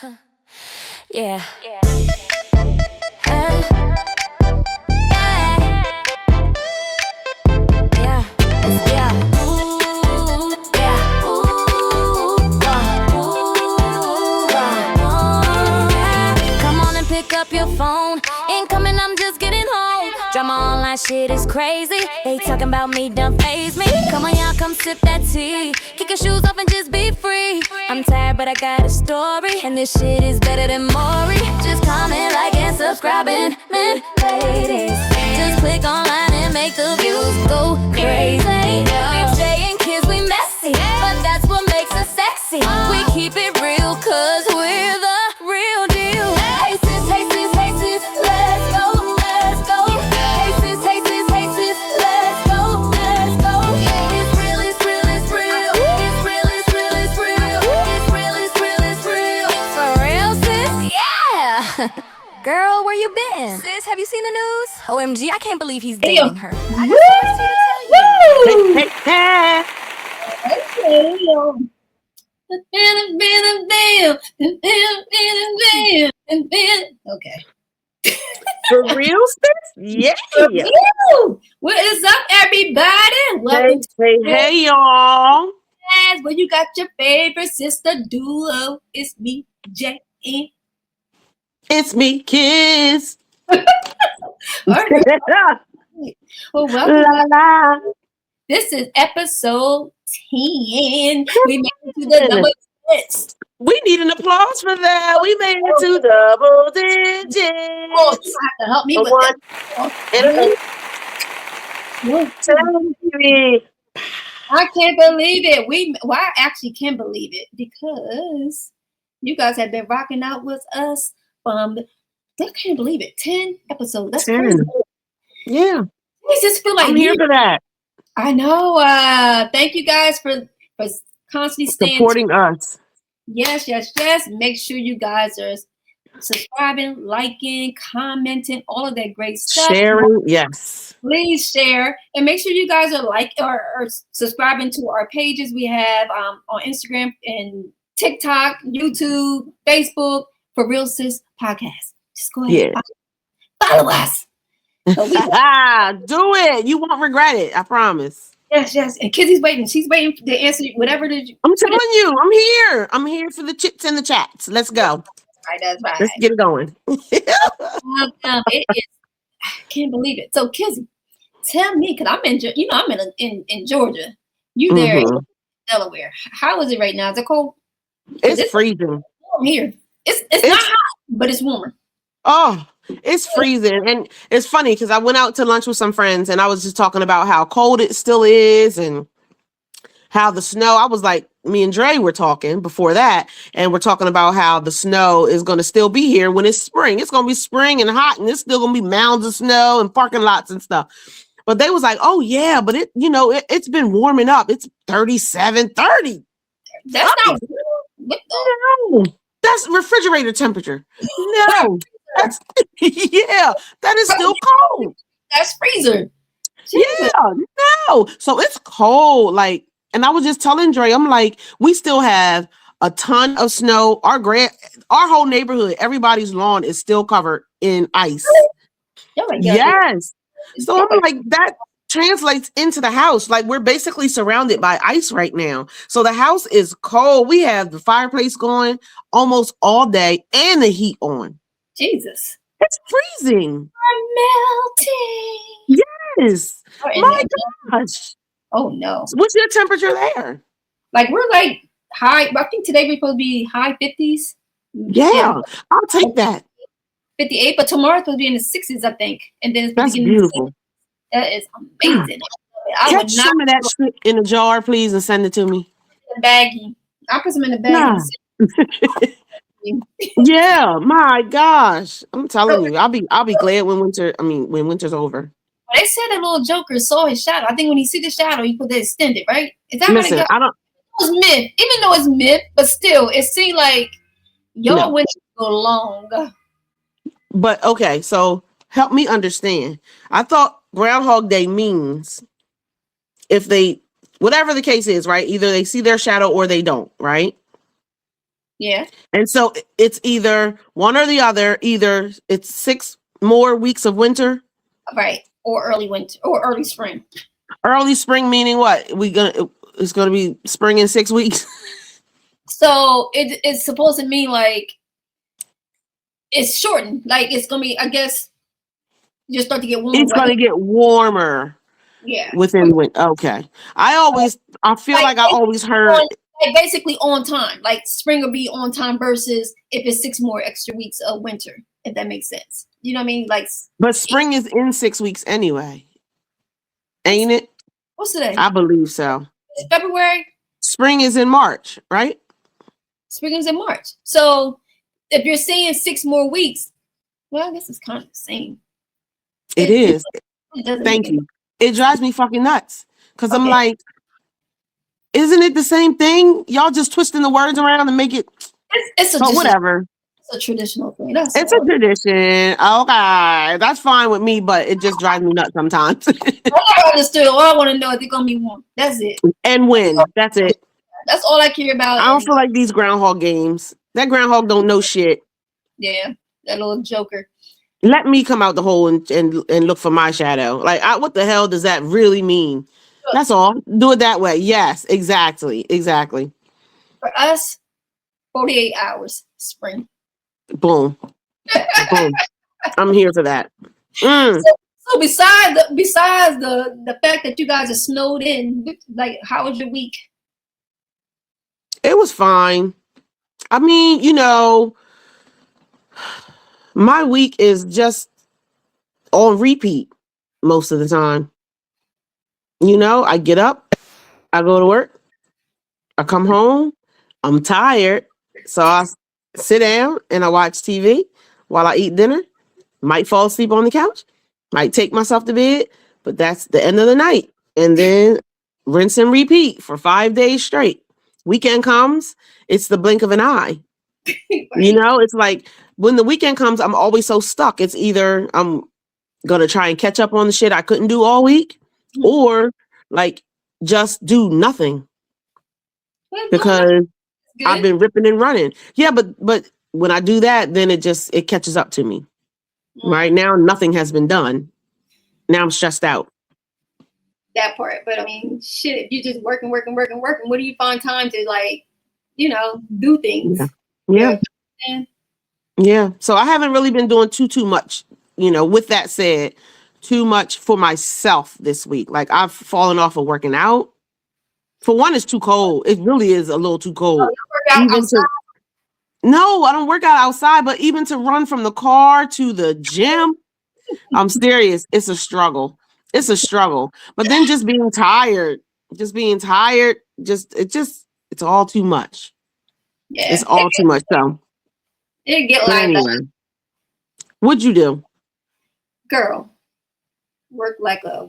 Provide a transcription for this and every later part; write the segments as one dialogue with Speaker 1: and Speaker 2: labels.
Speaker 1: Yeah. Uh, yeah. Yeah. Ooh, yeah. Ooh, yeah. Come on and pick up your phone. Incoming, I'm just getting home. Drama online shit is crazy. They talking about me, don't faze me. Come on, y'all, come sip that tea. Kick your shoes off and just be free. I'm tired, but I got a story, and this shit is better than Maury. Just comment, like, and subscribing, man, ladies. Just click online and make the views go crazy. BJ and kids, we messy, but that's what makes us sexy. We keep it real, cause we're the real deal. Hey sis, hey sis, hey sis, let's go, let's go. Hey sis, hey sis, hey sis, let's go, let's go. It's real, it's real, it's real. It's real, it's real, it's real. It's real, it's real, it's real. For real, sis? Yeah. Girl, where you been? Sis, have you seen the news? OMG, I can't believe he's dating her. I got so much to tell you.
Speaker 2: Okay.
Speaker 3: For real, sis? Yeah.
Speaker 2: What is up, everybody? Welcome
Speaker 3: Hey, y'all.
Speaker 2: to where you got your favorite sister duo. It's me, J.
Speaker 3: It's me, kids.
Speaker 2: All right. Well, welcome.
Speaker 3: La, la.
Speaker 2: This is episode 10. We made it to the double digits.
Speaker 3: We need an applause for that. We made it to double digits.
Speaker 2: Oh, you have to help me with
Speaker 3: One
Speaker 2: that.
Speaker 3: and a 2.
Speaker 2: I can't believe it. I actually can't believe it because you guys have been rocking out with us from. I can't believe it. 10 episodes. That's
Speaker 3: 10.
Speaker 2: crazy.
Speaker 3: Yeah.
Speaker 2: I just feel like
Speaker 3: I'm here for that.
Speaker 2: I know. Thank you guys for constantly staying
Speaker 3: Supporting us.
Speaker 2: Yes. Make sure you guys are subscribing, liking, commenting, all of that great stuff.
Speaker 3: Sharing, yes.
Speaker 2: Please share and make sure you guys are or subscribing to our pages we have on Instagram and TikTok, YouTube, Facebook for Real Sis Podcast. Just go ahead and follow us.
Speaker 3: Do it. You won't regret it. I promise.
Speaker 2: Yes. And Kizzy's waiting. She's waiting to answer whatever
Speaker 3: I'm telling you, I'm here. I'm here for the chits and the chats. Let's go.
Speaker 2: That's right.
Speaker 3: Let's get it going.
Speaker 2: It is. I can't believe it. So, Kizzy, tell me, because I'm in Georgia. You there in Delaware. How is it right now? Is it cold?
Speaker 3: It's freezing.
Speaker 2: Warm here. It's not hot, but it's warmer.
Speaker 3: Oh, it's freezing. And it's funny because I went out to lunch with some friends and I was just talking about how cold it still is and how the snow, I was like, me and Dre were talking before that, and we're talking about how the snow is going to still be here when it's spring. It's going to be spring and hot, and it's still going to be mounds of snow and parking lots and stuff. But they was like, oh yeah, but it's been warming up. It's 37, 30.
Speaker 2: That's not
Speaker 3: no, that's refrigerator temperature. No, that's that is still cold.
Speaker 2: That's freezer.
Speaker 3: Yeah, no. So it's cold, like. And I was just telling Dre, I'm like, we still have a ton of snow. Our whole neighborhood, everybody's lawn is still covered in ice. Yes. So I'm like, that translates into the house. Like, we're basically surrounded by ice right now. So the house is cold. We have the fireplace going almost all day and the heat on.
Speaker 2: Jesus.
Speaker 3: It's freezing.
Speaker 2: I'm melting.
Speaker 3: Yes. My gosh.
Speaker 2: Oh no.
Speaker 3: What's your temperature there?
Speaker 2: Like, we're like high. I think today we're supposed to be high 50s.
Speaker 3: Yeah, I'll take that.
Speaker 2: 58, but tomorrow's supposed to be in the 60s, I think. And then it's
Speaker 3: that's beautiful.
Speaker 2: That is amazing.
Speaker 3: Catch some of that shit in a jar, please, and send it to me.
Speaker 2: Baggie. I'll put some in the bag.
Speaker 3: Yeah, my gosh. I'm telling you, I'll be glad when winter's over.
Speaker 2: Well, they said that little Joker saw his shadow. I think when he see the shadow, he put that extended, right? Is that
Speaker 3: Listen,
Speaker 2: I don't. It was myth, even though it's myth, but still, it seemed like y'all went so long.
Speaker 3: But okay, so help me understand. I thought Groundhog Day means if they, whatever the case is, right? Either they see their shadow or they don't, right?
Speaker 2: Yeah.
Speaker 3: And so it's either one or the other. Either it's 6 more weeks of winter,
Speaker 2: Right. Or early winter or early spring.
Speaker 3: early spring, meaning what? It's gonna be spring in 6 weeks.
Speaker 2: So it's supposed to mean like it's shortened. Like it's gonna be, I guess, you start to get warmer.
Speaker 3: It's gonna get warmer
Speaker 2: Yeah.
Speaker 3: within winter. Okay. I feel like I always heard
Speaker 2: Like basically on time. Like spring will be on time versus if it's 6 more extra weeks of winter, if that makes sense. You know what I mean? Like,
Speaker 3: but spring is in 6 weeks anyway. Ain't it?
Speaker 2: what's today?
Speaker 3: I believe so.
Speaker 2: It's February.
Speaker 3: Spring is in March, right?
Speaker 2: Spring is in March. So if you're saying 6 more weeks, well, I guess it's kind of the same.
Speaker 3: It is.
Speaker 2: It doesn't
Speaker 3: Thank
Speaker 2: make
Speaker 3: you. It drives me fucking nuts. Because I'm
Speaker 2: Okay.
Speaker 3: like, isn't it the same thing? Y'all just twisting the words around and make it,
Speaker 2: It's a
Speaker 3: but whatever.
Speaker 2: It's a traditional thing. That's
Speaker 3: It's
Speaker 2: all.
Speaker 3: a tradition. Okay. That's fine with me, but it just drives me nuts sometimes.
Speaker 2: I understood. All I want to know is they're gonna be warm. That's it.
Speaker 3: And when. That's it.
Speaker 2: That's all I care about.
Speaker 3: I don't feel like these groundhog games. That groundhog don't know shit.
Speaker 2: Yeah, that little joker.
Speaker 3: Let me come out the hole and look for my shadow. Like, what the hell does that really mean? That's all. Do it that way. Yes, exactly. Exactly.
Speaker 2: For us, 48 hours spring.
Speaker 3: Boom. Boom. I'm here for that. Mm.
Speaker 2: So besides the fact that you guys are snowed in, like how was your week?
Speaker 3: It was fine. I mean, my week is just on repeat most of the time. I get up, I go to work, I come home, I'm tired, so I sit down and I watch TV while I eat dinner, might fall asleep on the couch, might take myself to bed, but that's the end of the night. And then rinse and repeat for 5 days straight. Weekend comes, it's the blink of an eye. It's like when the weekend comes, I'm always so stuck. It's either I'm going to try and catch up on the shit I couldn't do all week or like just do nothing because I've been ripping and running. Yeah, but when I do that, then it catches up to me. Right now, nothing has been done. Now I'm stressed out.
Speaker 2: That part, but I mean, shit, if you just working, what do you find time to do things?
Speaker 3: Yeah. Yeah. So I haven't really been doing too much, with that said, too much for myself this week. Like I've fallen off of working out. For one, it's too cold. It really is a little too cold. No, I don't work out outside, but even to run from the car to the gym, I'm serious. It's a struggle. But then just being tired, it's all too much.
Speaker 2: Yeah.
Speaker 3: It's all too much. So
Speaker 2: it get like
Speaker 3: anyway,
Speaker 2: that.
Speaker 3: What'd you do?
Speaker 2: Girl, work like a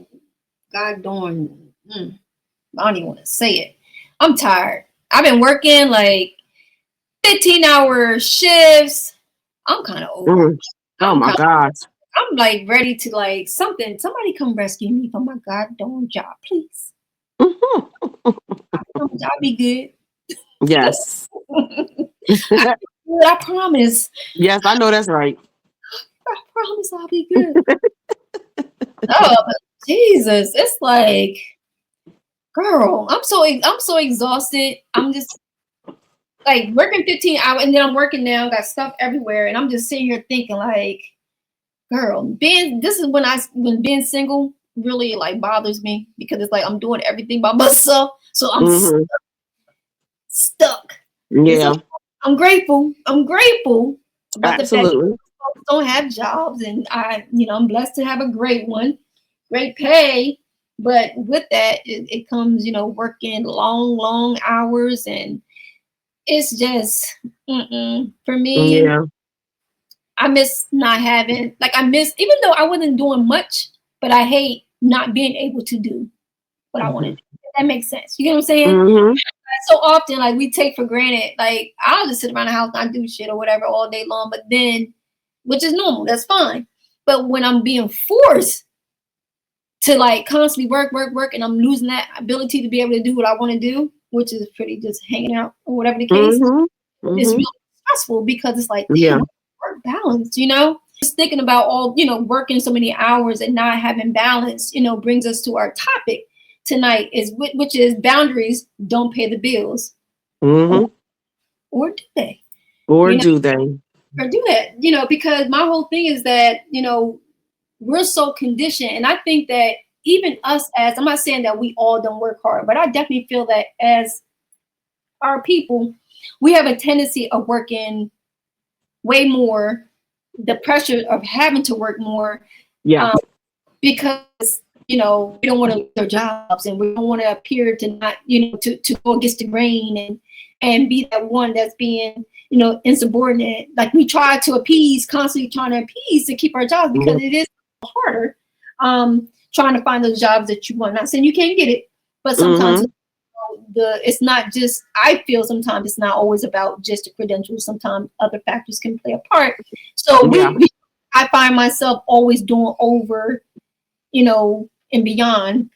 Speaker 2: goddamn, I don't even want to say it. I'm tired. I've been working like 15-hour shifts. I'm kind of over.
Speaker 3: Oh my gosh.
Speaker 2: I'm like ready to like somebody come rescue me from my goddamn job, please. I'll be good.
Speaker 3: Yes.
Speaker 2: I promise.
Speaker 3: Yes, I know that's right.
Speaker 2: I promise I'll be good. Oh, but Jesus, it's like, girl, I'm so exhausted. I'm just like working 15 hours, and then I'm working now, got stuff everywhere, and I'm just sitting here thinking like, girl, this is when being single really like bothers me because it's like I'm doing everything by myself, so I'm stuck.
Speaker 3: Yeah,
Speaker 2: so I'm grateful about
Speaker 3: absolutely.
Speaker 2: The fact that folks don't have jobs, and I'm blessed to have a great pay. But with that, it comes, working long hours, and it's just for me.
Speaker 3: Yeah.
Speaker 2: I miss not having, even though I wasn't doing much, but I hate not being able to do what I want to do. If that makes sense. You get what I'm saying? So often, like, we take for granted, like, I'll just sit around the house and not do shit or whatever all day long, but then, which is normal, that's fine. But when I'm being forced to, like, constantly work, and I'm losing that ability to be able to do what I want to do, which is pretty just hanging out or whatever the case, it's
Speaker 3: Mhm.
Speaker 2: really stressful because it's like,
Speaker 3: Yeah.
Speaker 2: damn, work balance, you know? Just thinking about all, you know, working so many hours and not having balance, you know, brings us to our topic tonight is which is boundaries don't pay the bills, or,
Speaker 3: Mhm.
Speaker 2: or do they?
Speaker 3: Or
Speaker 2: You know,
Speaker 3: do they?
Speaker 2: or do that, you know, because my whole thing is that, you know, we're so conditioned. And I think that even us as, I'm not saying that we all don't work hard, but I definitely feel that as our people, we have a tendency of working way more, the pressure of having to work more,
Speaker 3: Yeah.
Speaker 2: um, because, you know, we don't want to lose our jobs and we don't want to appear to not, you know, to go against the grain and be that one that's being, you know, insubordinate. Like we try to appease, constantly trying to appease to keep our jobs because
Speaker 3: Mhm.
Speaker 2: it is harder trying to find those jobs that you want. Not saying you can't get it, but sometimes
Speaker 3: Mhm.
Speaker 2: it's not just, I feel sometimes it's not always about just the credentials. Sometimes other factors can play a part. So
Speaker 3: Yeah.
Speaker 2: I find myself always doing over, you know, and beyond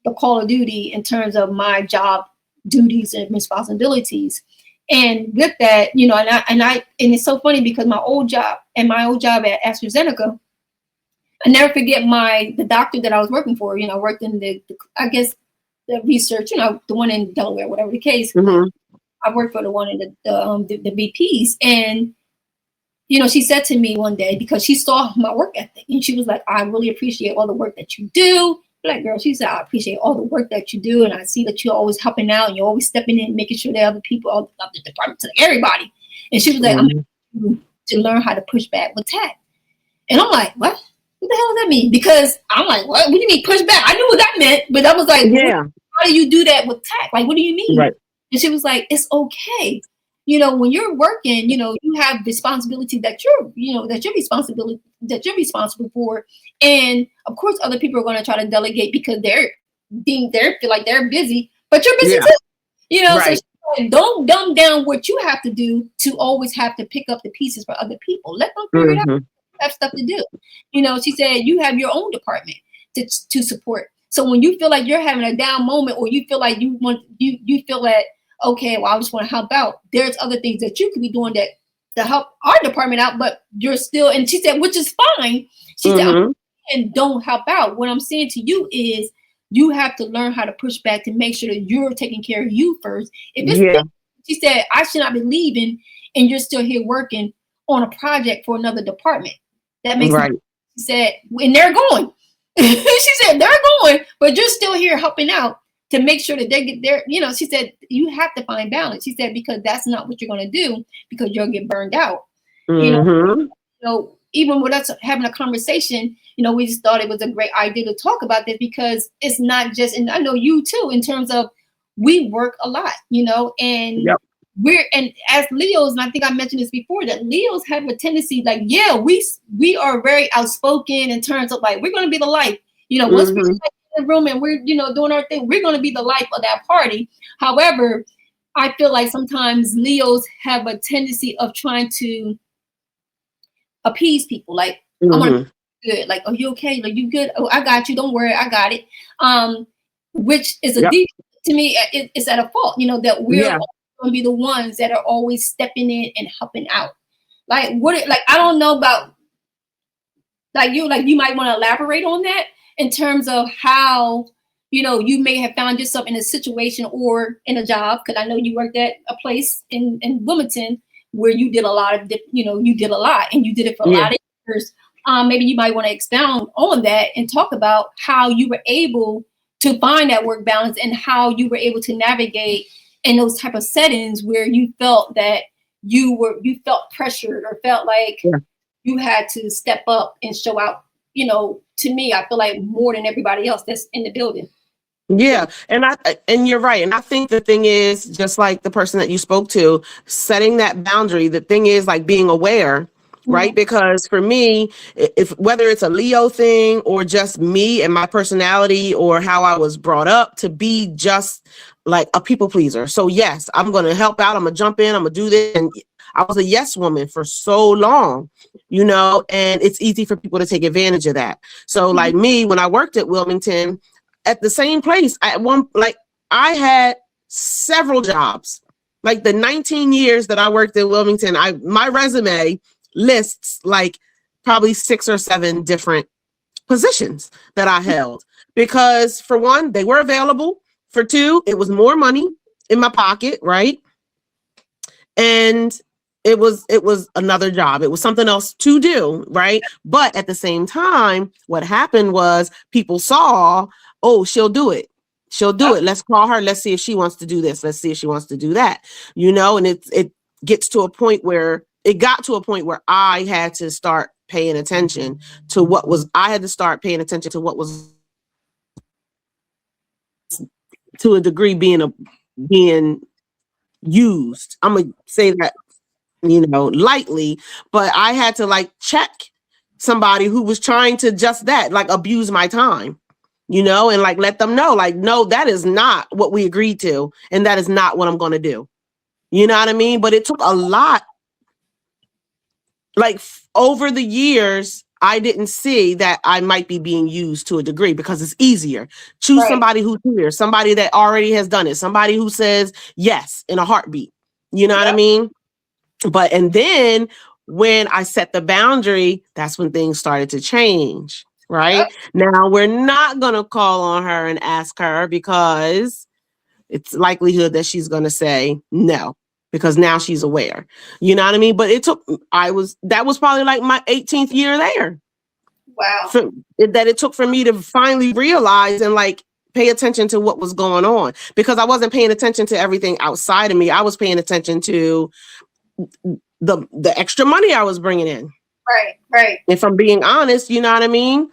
Speaker 2: the call of duty in terms of my job duties and responsibilities. And with that, you know, and it's so funny because my old job at AstraZeneca, I never forget the doctor that I was working for. You know, worked in the I guess the research, you know, the one in Delaware, whatever the case.
Speaker 3: Mhm.
Speaker 2: I worked for the one in the BPs, and you know, she said to me one day because she saw my work ethic, and she was like, "I really appreciate all the work that you do." Black girl, she said, "I appreciate all the work that you do, and I see that you're always helping out, and you're always stepping in, making sure that other people, all the departments, everybody." And she was like, "I'm
Speaker 3: Mhm.
Speaker 2: to learn how to push back with tact." And I'm like, "What? What the hell does that mean?" Because I'm like, "What? What do you mean push back?" I knew what that meant, but I was like,
Speaker 3: Yeah.
Speaker 2: "How do you do that with tact? Like, what do you mean?"
Speaker 3: Right.
Speaker 2: And she was like, "It's okay. You know, when you're working, you know, you have responsibility that you're responsible for. And of course, other people are going to try to delegate because they feel like they're busy, but you're busy
Speaker 3: Yeah.
Speaker 2: too. You know, so
Speaker 3: Right.
Speaker 2: she's like, don't dumb down what you have to do to always have to pick up the pieces for other people. Let them figure it out.
Speaker 3: Mhm.
Speaker 2: Have stuff to do. You know, she said you have your own department to support. So when you feel like you're having a down moment, or you feel like you feel that, okay, well, I just want to help out, there's other things that you could be doing that to help our department out, but you're still, and she said, which is fine. She said,
Speaker 3: Mhm.
Speaker 2: and don't help out. What I'm saying to you is you have to learn how to push back to make sure that you're taking care of you first. If it's
Speaker 3: Yeah.
Speaker 2: she said, I should not be leaving and you're still here working on a project for another department. That makes
Speaker 3: Right.
Speaker 2: sense. She said, and they're going. She said, they're going, but you're still here helping out to make sure that they get there. You know, she said, you have to find balance. She said, because that's not what you're going to do because you'll get burned out. You
Speaker 3: Mhm.
Speaker 2: know, even with us having a conversation, you know, we just thought it was a great idea to talk about this because it's not just, and I know you too, in terms of we work a lot, you know, and
Speaker 3: Yep.
Speaker 2: and as Leos, and I think I mentioned this before, that Leos have a tendency, like, yeah, we are very outspoken in terms of like, we're going to be the life, you know, once we're
Speaker 3: Mhm.
Speaker 2: in the room and we're, you know, doing our thing, we're going to be the life of that party. However, I feel like sometimes Leos have a tendency of trying to appease people. Like, I want to
Speaker 3: Mhm.
Speaker 2: be good. Like, are you okay? Like, you good? Oh, I got you. Don't worry. I got it. Which is a
Speaker 3: Yep.
Speaker 2: deep, to me, it's at a fault, you know, that we're
Speaker 3: Yeah.
Speaker 2: going to be the ones that are always stepping in and helping out. Like, like, I don't know about, like you might want to elaborate on that in terms of how, you know, you may have found yourself in a situation or in a job, because I know you worked at a place in Wilmington where you did a lot of, you know, you did a lot and you did it for a
Speaker 3: Yeah.
Speaker 2: lot of years. Maybe you might want to expound on that and talk about how you were able to find that work balance and how you were able to navigate in those type of settings where you felt that you felt pressured or felt like
Speaker 3: Yeah.
Speaker 2: you had to step up and show out. You know, to me, I feel like more than everybody else that's in the building.
Speaker 3: Yeah, and you're right. And I think the thing is, just like the person that you spoke to, setting that boundary, the thing is like being aware, right?
Speaker 2: Mhm.
Speaker 3: Because for me, if whether it's a Leo thing or just me and my personality or how I was brought up to be just like a people pleaser. So yes, I'm gonna help out, I'm gonna jump in, I'm gonna do this. And I was a yes woman for so long, you know, and it's easy for people to take advantage of that. So like me, when I worked at Wilmington, at the same place, I had several jobs, Like the 19 years that I worked in Wilmington, my resume lists like probably 6 or 7 different positions that I held, because for one, they were available. For two, it was more money in my pocket, right? And it was another job. It was something else to do, right? But at the same time, what happened was people saw, oh, she'll do it. She'll do it. Let's call her. Let's see if she wants to do this. Let's see if she wants to do that. You know, and it got to a point where I had to start paying attention to what was to a degree being used. I'm gonna say that, you know, lightly, but I had to like check somebody who was trying to just that, like abuse my time, you know, and like let them know, like, no, that is not what we agreed to, and that is not what I'm going to do. You know what I mean? But it took a lot. Like over the years, I didn't see that I might be being used to a degree, because it's easier. Choose somebody who's here, somebody that already has done it, somebody who says yes in a heartbeat. You know what I mean? But, and then when I set the boundary, that's when things started to change, right? Now we're not going to call on her and ask her, because it's likelihood that she's going to say no, because now she's aware. You know what I mean? But that was probably like my 18th year there.
Speaker 2: Wow.
Speaker 3: That it took for me to finally realize and like pay attention to what was going on, because I wasn't paying attention to everything outside of me. I was paying attention to the extra money I was bringing in.
Speaker 2: Right.
Speaker 3: If I'm being honest, you know what I mean?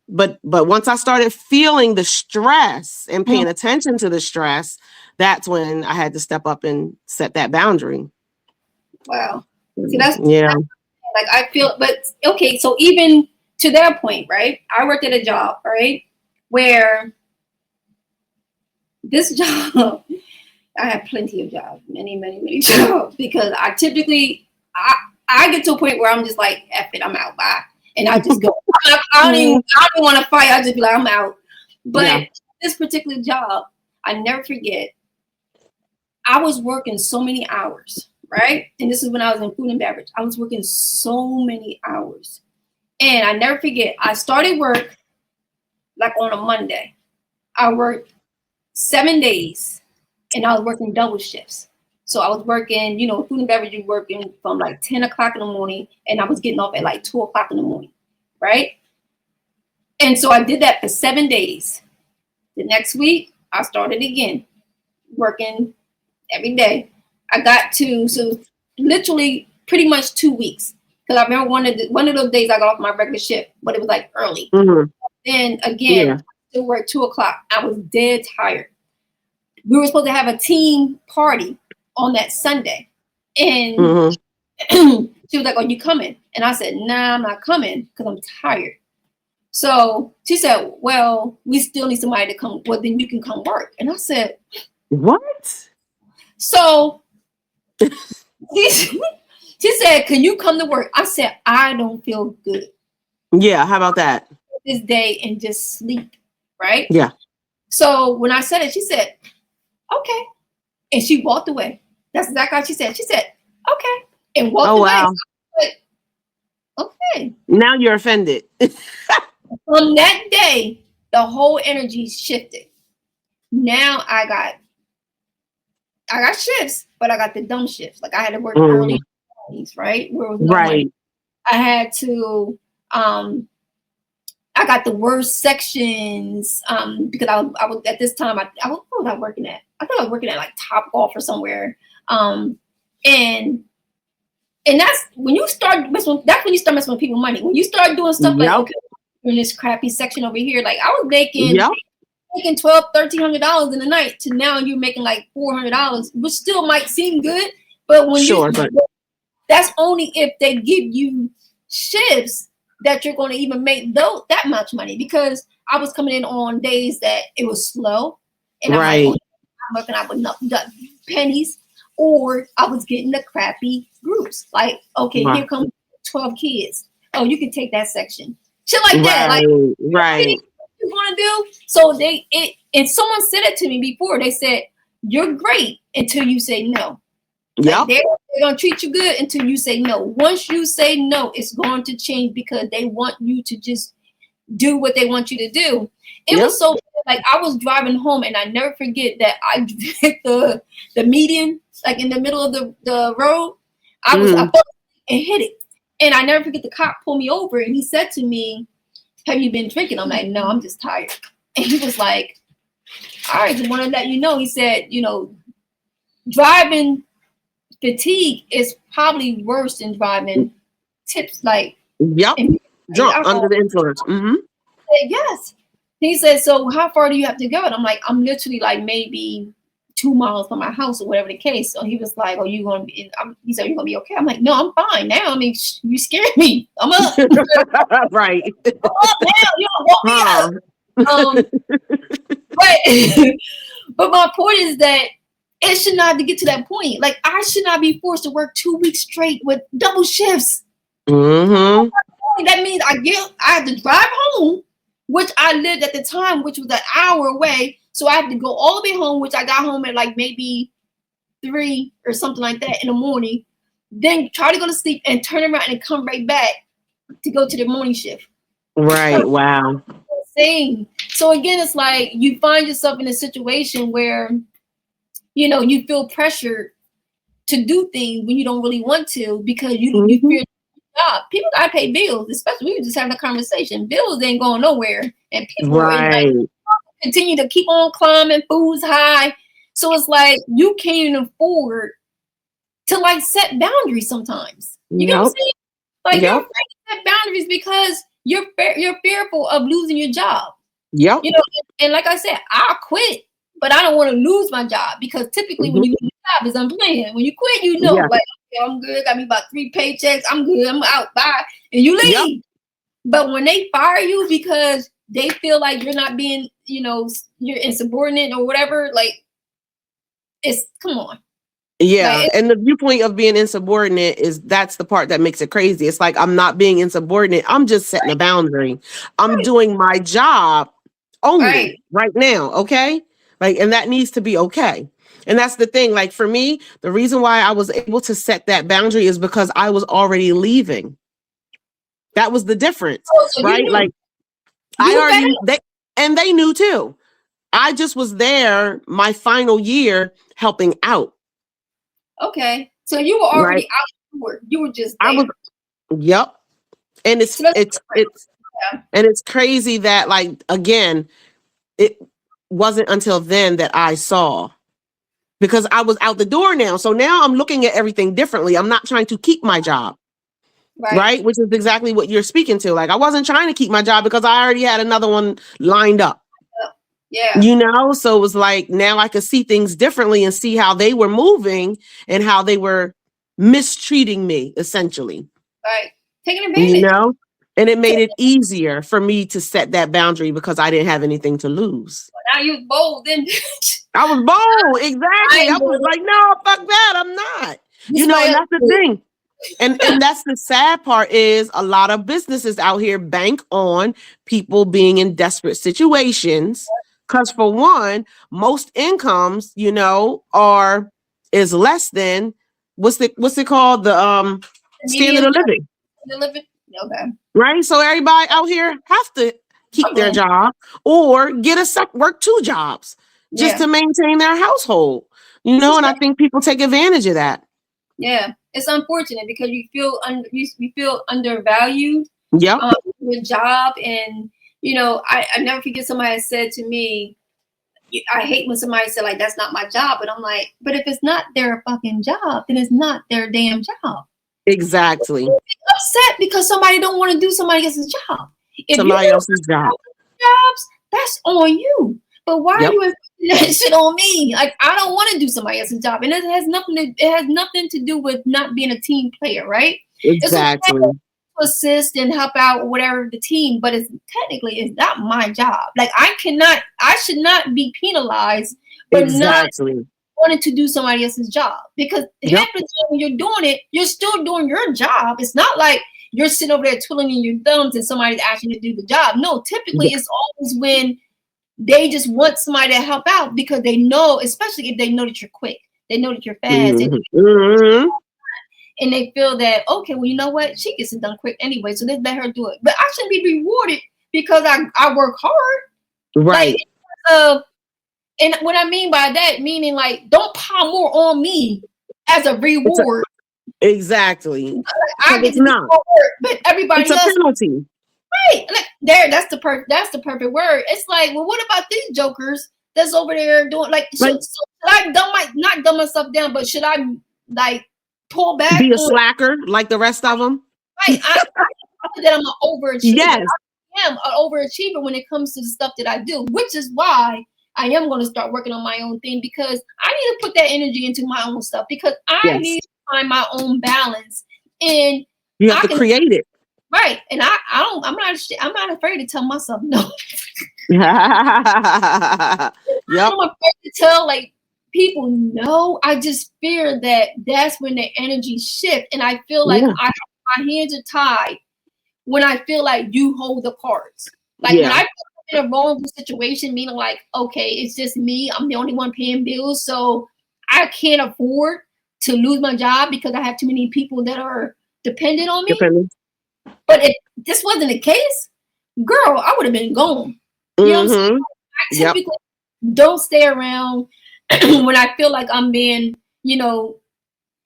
Speaker 3: But once I started feeling the stress and paying attention to the stress, that's when I had to step up and set that boundary.
Speaker 2: Wow. See, that's like I feel, but okay, so even to that point, right? I worked at a job, right, where this job, I have plenty of jobs, many jobs, because I typically, I get to a point where I'm just like, F it, I'm out, bye. And I just go, I don't even want to fight. I just be like, I'm out. But this particular job, I never forget, I was working so many hours, right? And this is when I was in food and beverage. I was working so many hours. And I never forget, I started work like on a Monday. I worked 7 days and I was working double shifts. So I was working, you know, food and beverage, you're working from like 10 o'clock in the morning, and I was getting off at like 2 o'clock in the morning, right? And so I did that for 7 days. The next week, I started again, working every day. I got to, so literally pretty much 2 weeks. Because I remember one of those days I got off my regular shift, but it was like early. Then again, I still worked 2 o'clock. I was dead tired. We were supposed to have a team party on that Sunday. And she was like, "Are you coming?" And I said, "Nah, I'm not coming because I'm tired." So she said, "Well, we still need somebody to come. Well, then you can come work." And I said,
Speaker 3: "What?"
Speaker 2: So she said, "Can you come to work?" I said, "I don't feel good."
Speaker 3: Yeah, how about that?
Speaker 2: This day and just sleep, right?
Speaker 3: Yeah. So
Speaker 2: when I said it, she said, "Okay." And she walked away. That's exactly what she said. She said, "Okay." And walked away.
Speaker 3: Wow.
Speaker 2: Said, okay.
Speaker 3: Now you're offended.
Speaker 2: On that day, the whole energy shifted. Now I got shifts, but I got the dumb shifts. Like I had to work early mornings, right? Where it was no money. I had to I got the worst sections because I was at this time what was I working at? I thought I was working at like Top Golf or somewhere. And that's when you start messing with people's money. When you start doing stuff like okay, in this crappy section over here, like I was making $1,200-$1,300 in the night to now you're making like $400, which still might seem good, but when that's only if they give you shifts that you're going to even make that much money, because I was coming in on days that it was slow and I'm looking out with pennies, or I was getting the crappy groups. Like, okay, here comes 12 kids. Oh, you can take that section. Shit like that. Like, you want to do? So and someone said it to me before. They said, you're great until you say no.
Speaker 3: Yep.
Speaker 2: Like they're gonna treat you good until you say no. Once you say no, it's going to change because they want you to just do what they want you to do. It
Speaker 3: Yep.
Speaker 2: was so like I was driving home and I never forget that I hit the median, like in the middle of the road. I fell and hit it. And I never forget the cop pulled me over and he said to me, "Have you been drinking?" I'm like, "No, I'm just tired." And he was like, "All right, just want to let you know." He said, driving fatigue is probably worse than driving tips like
Speaker 3: Yep. Drunk under the influence. Mm-hmm.
Speaker 2: Yes. He said, "So how far do you have to go?" And I'm like, "I'm literally like maybe 2 miles from my house or whatever the case." So he was like, "Oh, you gonna be?" He said, "You're gonna be okay." I'm like, "No, I'm fine now. I mean, you scared me. I'm up."
Speaker 3: Right.
Speaker 2: I'm up now. You don't walk me up. But my point is that it should not get to that point. Like I should not be forced to work 2 weeks straight with double shifts.
Speaker 3: Mm-hmm.
Speaker 2: That means I had to drive home, which I lived at the time, which was an hour away. So I had to go all the way home, which I got home at like maybe 3 or something like that in the morning. Then try to go to sleep and turn around and come right back to go to the morning shift.
Speaker 3: Right. Wow.
Speaker 2: Insane. So again, it's like you find yourself in a situation where, you feel pressured to do things when you don't really want to because you fear job. People gotta pay bills, especially we were just having a conversation. Bills ain't going nowhere, and people
Speaker 3: Right.
Speaker 2: continue to keep on climbing. Food's high, so it's like you can't even afford to like set boundaries. Sometimes you get what I'm saying? Like you're afraid to set boundaries because you're fearful of losing your job.
Speaker 3: Yep.
Speaker 2: And like I said, I'll quit, but I don't want to lose my job because typically when you lose your job is unplanned. When you quit, like, okay, I'm good. Got me about 3 paychecks. I'm good. I'm out. Bye. And you leave. Yep. But when they fire you because they feel like you're not being, you're insubordinate or whatever, like come on.
Speaker 3: Yeah. Like, and the viewpoint of being insubordinate that's the part that makes it crazy. It's like, I'm not being insubordinate. I'm just setting a boundary. I'm doing my job only right now. Okay. Like, and that needs to be okay. And that's the thing. Like for me, the reason why I was able to set that boundary is because I was already leaving. That was the difference, right? Like they knew too. I just was there my final year helping out.
Speaker 2: Okay. So you were already out. You were just there.
Speaker 3: Yep. And it's crazy that like, again, it wasn't until then that I saw, because I was out the door now. So now I'm looking at everything differently. I'm not trying to keep my job. Right. Which is exactly what you're speaking to. Like I wasn't trying to keep my job because I already had another one lined up.
Speaker 2: Yeah.
Speaker 3: So it was like, now I could see things differently and see how they were moving and how they were mistreating me, essentially.
Speaker 2: Right. Taking advantage.
Speaker 3: And it made it easier for me to set that boundary because I didn't have anything to lose.
Speaker 2: Now you're bold, then.
Speaker 3: I was bold. Exactly. I was like, no, fuck that. I'm not. And that's the thing. And that's the sad part is a lot of businesses out here bank on people being in desperate situations. Because for one, most incomes, is less than what's it called? The standard of living.
Speaker 2: Okay.
Speaker 3: Right. So everybody out here have to keep their job or work 2 jobs just to maintain their household. And I think people take advantage of that.
Speaker 2: Yeah, it's unfortunate because you feel undervalued.
Speaker 3: Yeah.
Speaker 2: Your job, and I never forget somebody said to me, I hate when somebody said like that's not my job, but I'm like, but if it's not their fucking job, then it's not their damn job.
Speaker 3: Exactly.
Speaker 2: Upset because somebody don't want to do somebody else's job. If
Speaker 3: somebody else's job.
Speaker 2: Jobs, that's on you. But why are you inflicting that shit on me? Like I don't want to do somebody else's job, and it has nothing to do with not being a team player, right?
Speaker 3: Exactly.
Speaker 2: It's okay to assist and help out whatever the team, but it's not my job. Like I should not be penalized for not wanting to do somebody else's job, because half the time when you're doing it, you're still doing your job. It's not like you're sitting over there twiddling your thumbs and somebody's asking you to do the job. No, typically it's always when they just want somebody to help out because they know, especially if they know that you're quick, they know that you're fast, and they feel that, okay, well, you know what, she gets it done quick anyway, so let's let her do it. But I shouldn't be rewarded because I work hard,
Speaker 3: Right.
Speaker 2: Like, and what I mean by that, meaning like, don't pile more on me as a reward.
Speaker 3: Exactly.
Speaker 2: I get to do more work, but everybody
Speaker 3: It's a
Speaker 2: else,
Speaker 3: penalty.
Speaker 2: right? Like, that's the perfect word. It's like, well, what about these jokers that's over there doing like? Should I not dumb myself down, but should I like pull back?
Speaker 3: Be a slacker like the rest of them.
Speaker 2: Right. I know that I'm an overachiever.
Speaker 3: Yes.
Speaker 2: I am an overachiever when it comes to the stuff that I do, which is why I am going to start working on my own thing, because I need to put that energy into my own stuff, because I need to find my own balance, and
Speaker 3: you have to create it.
Speaker 2: Right. And I'm not afraid to tell myself no.
Speaker 3: Yep.
Speaker 2: I'm afraid to tell like people no. I just fear that that's when the energy shift, and I feel like my hands are tied when I feel like you hold the cards. Like when I put in a vulnerable situation, meaning like, okay, it's just me. I'm the only one paying bills, so I can't afford to lose my job because I have too many people that are dependent on me. But if this wasn't the case, girl, I would have been gone. You know what I'm saying? I typically don't stay around when I feel like I'm being,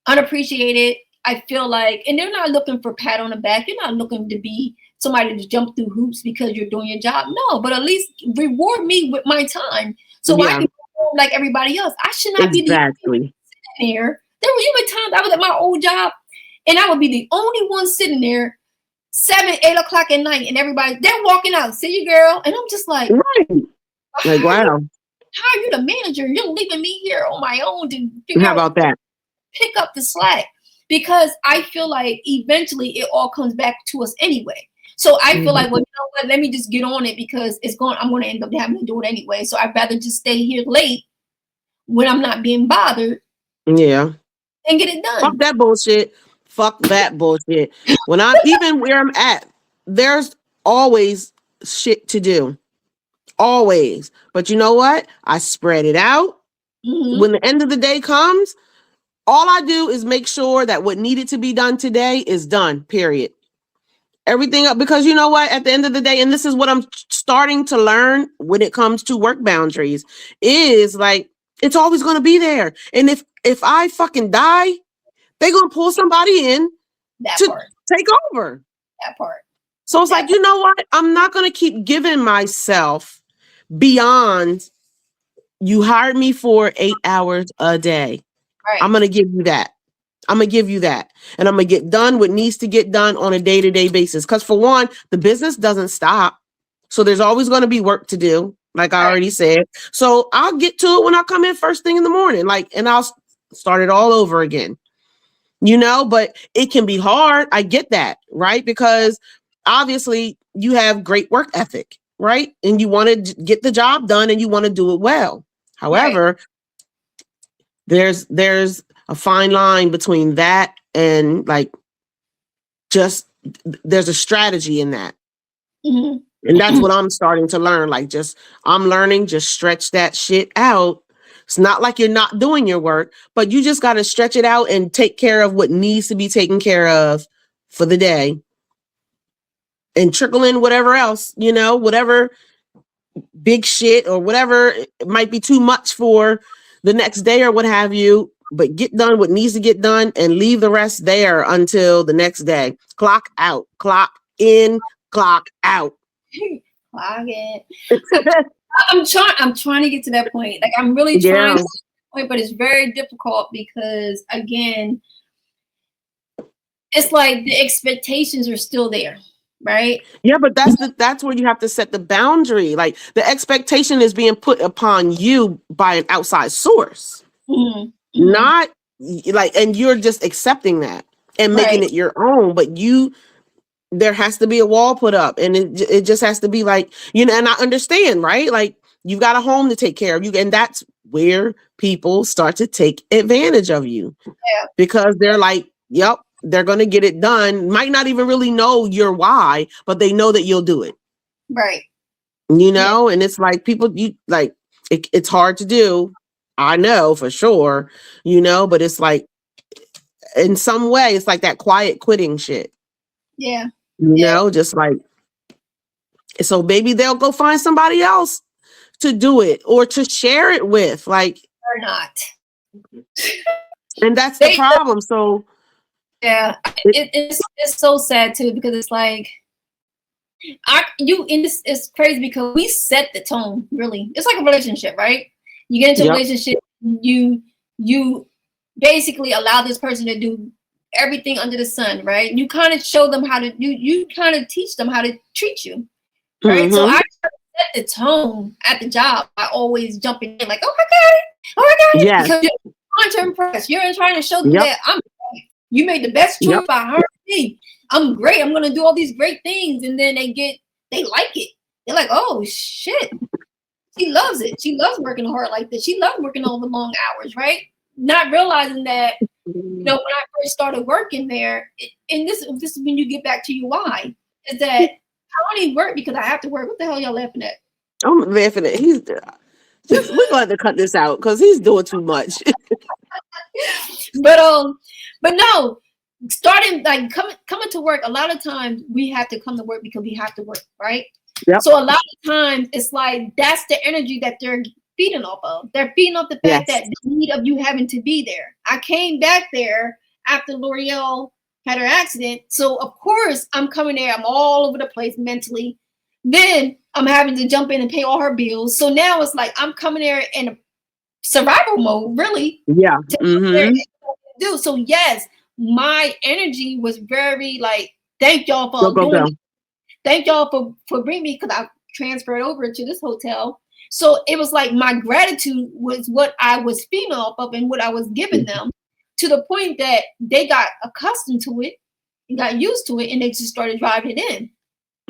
Speaker 2: unappreciated. I feel like, and they're not looking for pat on the back. You're not looking to be somebody to jump through hoops because you're doing your job. No, but at least reward me with my time so I can go like everybody else. I should not be the only one sitting there. There were even times I was at my old job and I would be the only one sitting there 7, 8 o'clock at night, and everybody, they're walking out. See you, girl. And I'm just like,
Speaker 3: like, wow.
Speaker 2: How are you the manager? You're leaving me here on my own to figure
Speaker 3: How about that?
Speaker 2: Pick up the slack. Because I feel like eventually it all comes back to us anyway. So I feel like, well, you know what? Let me just get on it because I'm going to end up having to do it anyway. So I'd rather just stay here late when I'm not being bothered.
Speaker 3: Yeah.
Speaker 2: And get it done.
Speaker 3: Fuck that bullshit. Fuck that bullshit. When I'm even where I'm at, there's always shit to do. Always. But you know what? I spread it out. When the end of the day comes, all I do is make sure that what needed to be done today is done, period. Everything up, because you know what? At the end of the day, and this is what I'm starting to learn when it comes to work boundaries, is like, it's always going to be there. And if I fucking die, they're going to pull somebody in to take over.
Speaker 2: That part.
Speaker 3: So it's like, you know what? I'm not going to keep giving myself beyond, you hired me for 8 hours a day.
Speaker 2: Right.
Speaker 3: I'm going to give you that. I'm going to give you that. And I'm going to get done what needs to get done on a day-to-day basis. Because for one, the business doesn't stop. So there's always going to be work to do, like I already said. So I'll get to it when I come in first thing in the morning, and I'll start it all over again. But it can be hard. I get that, right? Because obviously you have great work ethic, right? And you want to get the job done and you want to do it well. However, there's a fine line between that and like, just there's a strategy in that. And that's what I'm starting to learn. Like, I'm learning, just stretch that shit out. It's not like you're not doing your work, but you just got to stretch it out and take care of what needs to be taken care of for the day and trickle in whatever else, whatever big shit or whatever it might be too much for the next day or what have you, but get done what needs to get done and leave the rest there until the next day. Clock out, clock in, clock out.
Speaker 2: Clock it. I'm trying to get to that point. Like, I'm really trying to get to that point, but it's very difficult because, again, it's like the expectations are still there, right?
Speaker 3: Yeah, but that's where you have to set the boundary. Like, the expectation is being put upon you by an outside source, not like, and you're just accepting that and making it your own. But there has to be a wall put up, and it just has to be like, and I understand, right? Like, you've got a home to take care of you, and that's where people start to take advantage of you because they're like, yep, they're going to get it done. Might not even really know your why, but they know that you'll do it.
Speaker 2: Right.
Speaker 3: you know, and it's like people, you like, it's hard to do. I know for sure, you know, but it's like, in some way, it's like that quiet quitting shit,
Speaker 2: Yeah.
Speaker 3: you
Speaker 2: Yeah.
Speaker 3: know, just like, so maybe they'll go find somebody else to do it or to share it with, like,
Speaker 2: Or not.
Speaker 3: and that's the problem. So
Speaker 2: yeah, it's so sad too, because it's like it's crazy because we set the tone. Really, it's like a relationship, right? You get into a relationship, you basically allow this person to do everything under the sun, right? You kind of show them how to you kind of teach them how to treat you, right? So I set the tone at the job. I always jump in like, oh my god, because you're trying to impress. You're trying to show them that you made the best choice by hiring me. I'm great. I'm gonna do all these great things, and then they like it. They're like, oh shit, she loves it. She loves working hard like this. She loves working all the long hours, right? Not realizing that, you know, when I first started working there, and this is when you get back to your why, is that I only work because I have to work. What the hell y'all laughing at?
Speaker 3: I'm laughing at we're gonna have to cut this out because he's doing too much.
Speaker 2: But no, starting like coming to work, a lot of times we have to come to work because we have to work, right?
Speaker 3: Yep.
Speaker 2: So a lot of times it's like that's the energy that they're feeding off of. They're feeding off the fact that the need of you having to be there. I came back there after L'Oreal had her accident, so of course I'm coming there. I'm all over the place mentally. Then I'm having to jump in and pay all her bills. So now it's like I'm coming there in a survival mode, really.
Speaker 3: Yeah.
Speaker 2: Do so. Yes, my energy was very like, thank y'all for doing it. Thank y'all for bringing me, because I transferred over to this hotel. So it was like my gratitude was what I was feeding off of and what I was giving them, to the point that they got accustomed to it and got used to it, and they just started driving it in.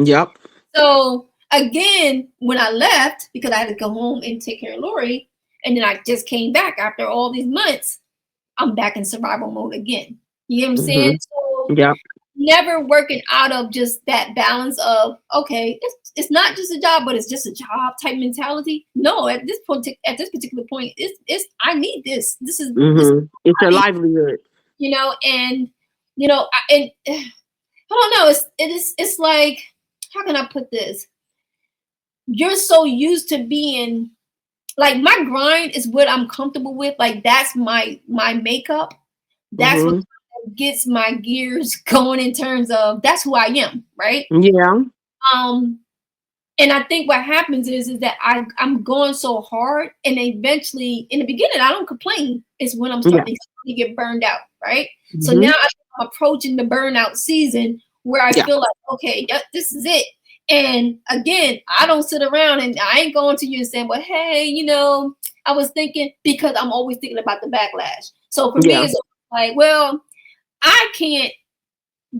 Speaker 3: Yep.
Speaker 2: So again, when I left, because I had to go home and take care of Lori, and then I just came back after all these months, I'm back in survival mode again. You know what I'm saying? So never working out of just that balance of, okay, it's not just a job, but it's just a job type mentality. No, at this particular point, it's I need this. This is
Speaker 3: it's a livelihood.
Speaker 2: You know, and you know, I don't know. It's like, how can I put this? You're so used to being like, my grind is what I'm comfortable with. Like that's my makeup. That's what gets my gears going in terms of that's who I am, right?
Speaker 3: Yeah.
Speaker 2: And I think what happens is that I'm going so hard, and eventually, in the beginning, I don't complain. It's when I'm starting to get burned out, right? So now I'm approaching the burnout season where I feel like, okay, this is it. And again, I don't sit around and I ain't going to you and saying, well, hey, you know, I was thinking, because I'm always thinking about the backlash. So for me, it's like, well, I can't,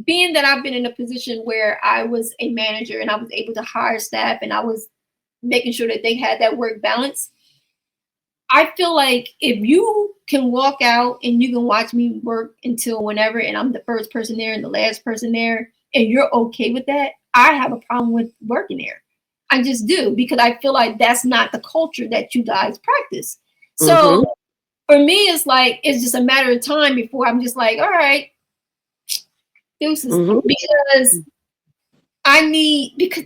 Speaker 2: being that I've been in a position where I was a manager and I was able to hire staff and I was making sure that they had that work balance. I feel like if you can walk out and you can watch me work until whenever, and I'm the first person there and the last person there, and you're okay with that, I have a problem with working there. I just do, because I feel like that's not the culture that you guys practice. So for me, it's like, it's just a matter of time before I'm just like, all right, deuces, because I need, because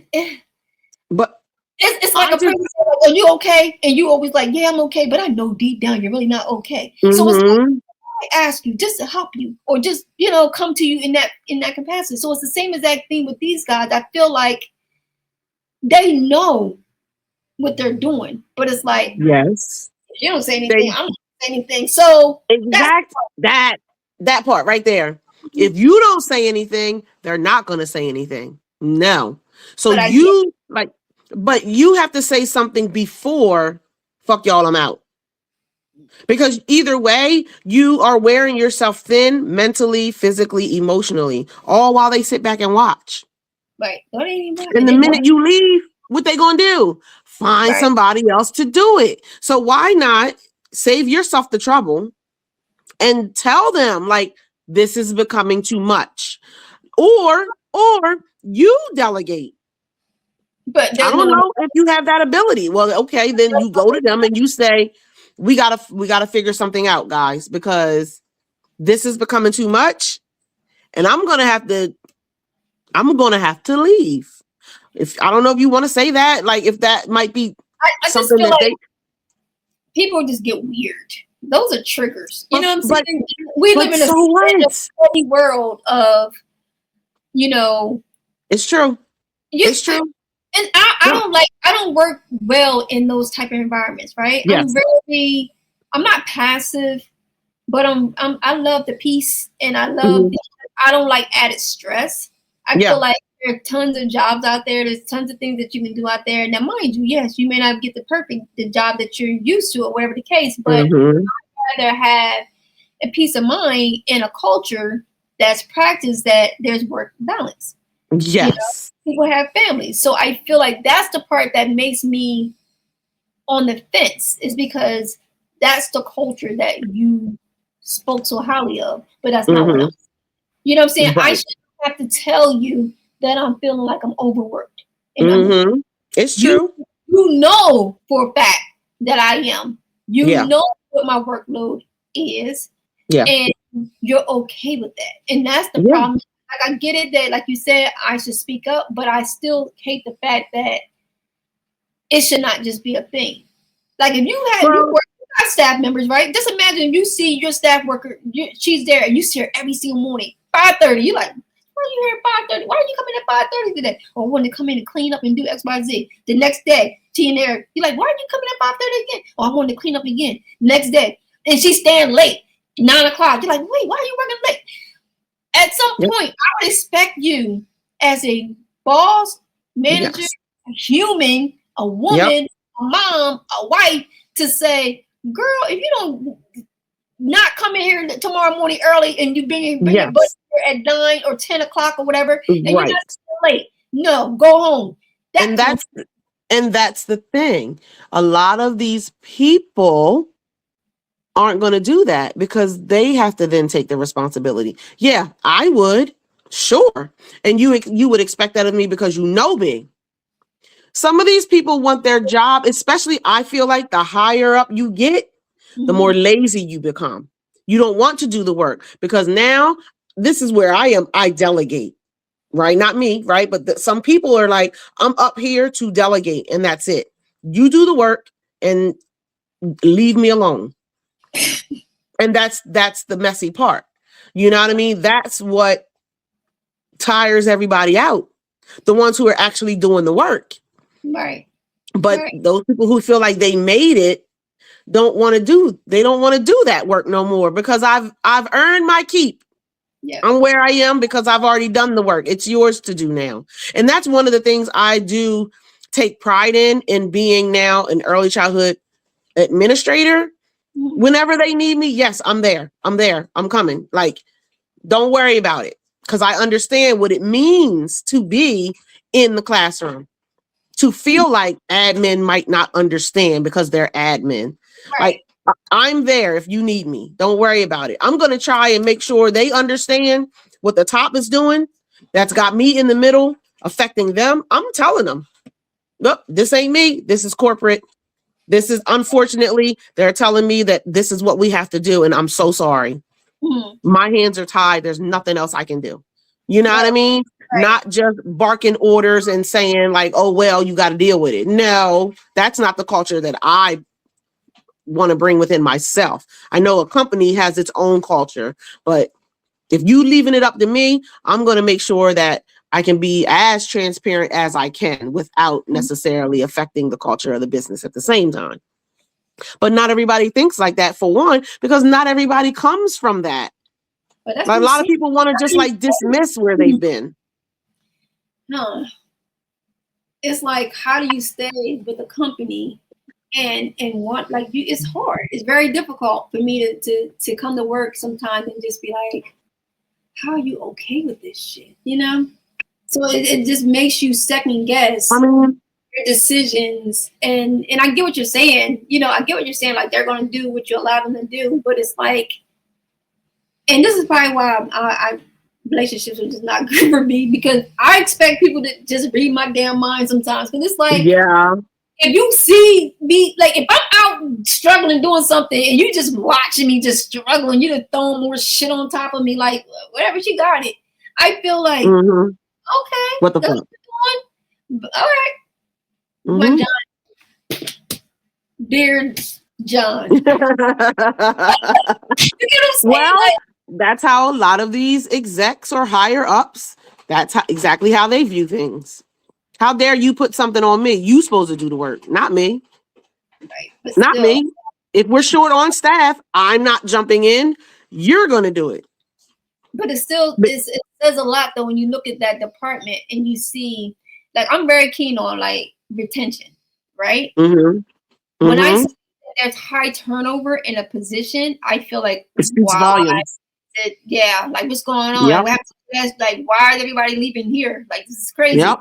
Speaker 3: but
Speaker 2: it's like a person said, like, are you okay? And you always like, yeah, I'm okay, but I know deep down you're really not okay. So it's like, I ask you just to help you, or just, you know, come to you in that capacity. So it's the same exact thing with these guys. I feel like they know what they're doing, but it's like, if you don't say anything, I don't say anything. So
Speaker 3: that part right there. If you don't say anything, they're not going to say anything. No. So but you have to say something before, fuck y'all, I'm out. Because either way, you are wearing yourself thin mentally, physically, emotionally, all while they sit back and watch.
Speaker 2: Right.
Speaker 3: And the minute you leave, what they gonna do? Find somebody else to do it. So why not save yourself the trouble and tell them, like, this is becoming too much, or you delegate.
Speaker 2: But
Speaker 3: I
Speaker 2: there's
Speaker 3: don't
Speaker 2: no one.
Speaker 3: know if you have that ability. Well, okay, then you go to them and you say, we gotta figure something out, guys, because this is becoming too much, and I'm gonna have to leave. If I don't know if you want to say that, like if that might be
Speaker 2: I just
Speaker 3: something
Speaker 2: feel
Speaker 3: that
Speaker 2: like
Speaker 3: they
Speaker 2: people just get weird. Those are triggers. You know what I'm
Speaker 3: but
Speaker 2: saying? We live in a
Speaker 3: so what?
Speaker 2: steady world of, you know,
Speaker 3: It's true. It's true.
Speaker 2: and I don't work well in those type of environments, right?
Speaker 3: Yes.
Speaker 2: I'm not passive, but I love the peace, and
Speaker 3: Mhm.
Speaker 2: I don't like added stress. I
Speaker 3: Yeah.
Speaker 2: feel like there are tons of jobs out there. There's tons of things that you can do out there. Now, mind you, yes, you may not get the job that you're used to or whatever the case, but
Speaker 3: Mhm.
Speaker 2: I'd rather have a peace of mind in a culture that's practiced that there's work balance.
Speaker 3: Yes.
Speaker 2: People have families. So I feel like that's the part that makes me on the fence, is because that's the culture that you spoke so highly of, but that's not what
Speaker 3: Mhm.
Speaker 2: I'm. You know what I'm saying? I
Speaker 3: Right.
Speaker 2: shouldn't have to tell you that I'm feeling like I'm overworked. And
Speaker 3: Mhm. It's
Speaker 2: you
Speaker 3: true.
Speaker 2: you know for a fact that I am. You
Speaker 3: Yeah.
Speaker 2: know what my workload is,
Speaker 3: Yeah.
Speaker 2: and you're okay with that. And that's the
Speaker 3: Yeah.
Speaker 2: problem. Like, I get it that, like you said, I should speak up, but I still hate the fact that it should not just be a thing. Like, if you
Speaker 3: Well,
Speaker 2: got staff members, right? Just imagine you see your staff worker, she's there, and you see her every single morning, 5:30. You're like, why are you here at 5:30? Why are you coming at 5:30 today? Oh, I wanted to come in and clean up and do X, Y, Z. The next day, she in there, you're like, why are you coming at 5:30 again? Oh, I wanted to clean up again. Next day, and she's staying late, 9 o'clock. You're like, wait, why are you working late? At some
Speaker 3: Yep.
Speaker 2: point, I would expect you as a boss, manager,
Speaker 3: yes.
Speaker 2: a human, a woman, a mom, a wife, to say, girl, if you don't not come in here tomorrow morning early, and you bring your butt
Speaker 3: Yes.
Speaker 2: here at 9 or 10 o'clock or whatever, and you're
Speaker 3: Right.
Speaker 2: not late. No, go home.
Speaker 3: And that's the thing. A lot of these people aren't going to do that because they have to then take the responsibility. Yeah, I would. Sure. And you would expect that of me because you know me. Some of these people want their job, especially I feel like the higher up you get, the more lazy you become. You don't want to do the work because now this is where I am. I delegate, right? Not me, right? But some people are like, I'm up here to delegate and that's it. You do the work and leave me alone. And that's the messy part. You know what I mean? That's what tires everybody out. The ones who are actually doing the work.
Speaker 2: Right.
Speaker 3: But
Speaker 2: Right.
Speaker 3: those people who feel like they made it don't want to do that work no more because I've earned my keep.
Speaker 2: Yeah.
Speaker 3: I'm where I am because I've already done the work. It's yours to do now. And that's one of the things I do take pride in being now an early childhood administrator. Whenever they need me, yes, I'm there. I'm coming. Like, don't worry about it because I understand what it means to be in the classroom, to feel like admin might not understand because they're admin.
Speaker 2: Right.
Speaker 3: Like, I'm there if you need me. Don't worry about it. I'm going to try and make sure they understand what the top is doing. That's got me in the middle affecting them. I'm telling them, nope, this ain't me. This is corporate. This is, unfortunately, they're telling me that this is what we have to do. And I'm so sorry. My hands are tied. There's nothing else I can do. You know what I mean?
Speaker 2: Right.
Speaker 3: Not just barking orders and saying like, oh, well, you got to deal with it. No, that's not the culture that I want to bring within myself. I know a company has its own culture, but if you leaving it up to me, I'm going to make sure that I can be as transparent as I can without necessarily affecting the culture of the business at the same time. But not everybody thinks like that, for one, because not everybody comes from that.
Speaker 2: But that's
Speaker 3: Like, a lot of people want to just like dismiss where they've been.
Speaker 2: No. It's like, how do you stay with a company and want, like, you? It's hard. It's very difficult for me to come to work sometimes and just be like, how are you okay with this shit? You know? So it just makes you second guess
Speaker 3: I mean,
Speaker 2: your decisions. And I get what you're saying. You know, I get what you're saying. Like, they're going to do what you allow them to do. But it's like, and this is probably why I relationships are just not good for me because I expect people to just read my damn mind sometimes. Because it's like,
Speaker 3: Yeah.
Speaker 2: if you see me, like if I'm out struggling doing something and you just watching me just struggling, you just throwing more shit on top of me, like whatever, she got it. I feel like,
Speaker 3: Mm-hmm.
Speaker 2: okay,
Speaker 3: What the
Speaker 2: that's
Speaker 3: fuck?
Speaker 2: what you're doing. All right, my
Speaker 3: Mm-hmm.
Speaker 2: John, dear John. You get what I'm saying?
Speaker 3: Well,
Speaker 2: Like,
Speaker 3: that's how a lot of these execs or higher ups, that's exactly how they view things. How dare you put something on me? You supposed to do the work, not me.
Speaker 2: right, but
Speaker 3: Not
Speaker 2: still,
Speaker 3: me. If we're short on staff, I'm not jumping in. You're going to do it.
Speaker 2: but it's still
Speaker 3: But,
Speaker 2: it says a lot though when you look at that department and you see, like, I'm very keen on like retention, right?
Speaker 3: mm-hmm,
Speaker 2: When I
Speaker 3: mm-hmm.
Speaker 2: see that there's high turnover in a position, I feel like,
Speaker 3: It speaks
Speaker 2: why?
Speaker 3: volumes.
Speaker 2: Yeah, like what's going on?
Speaker 3: Yep.
Speaker 2: What happened to this? Like, why is everybody leaving here? Like, this is crazy.
Speaker 3: Yep.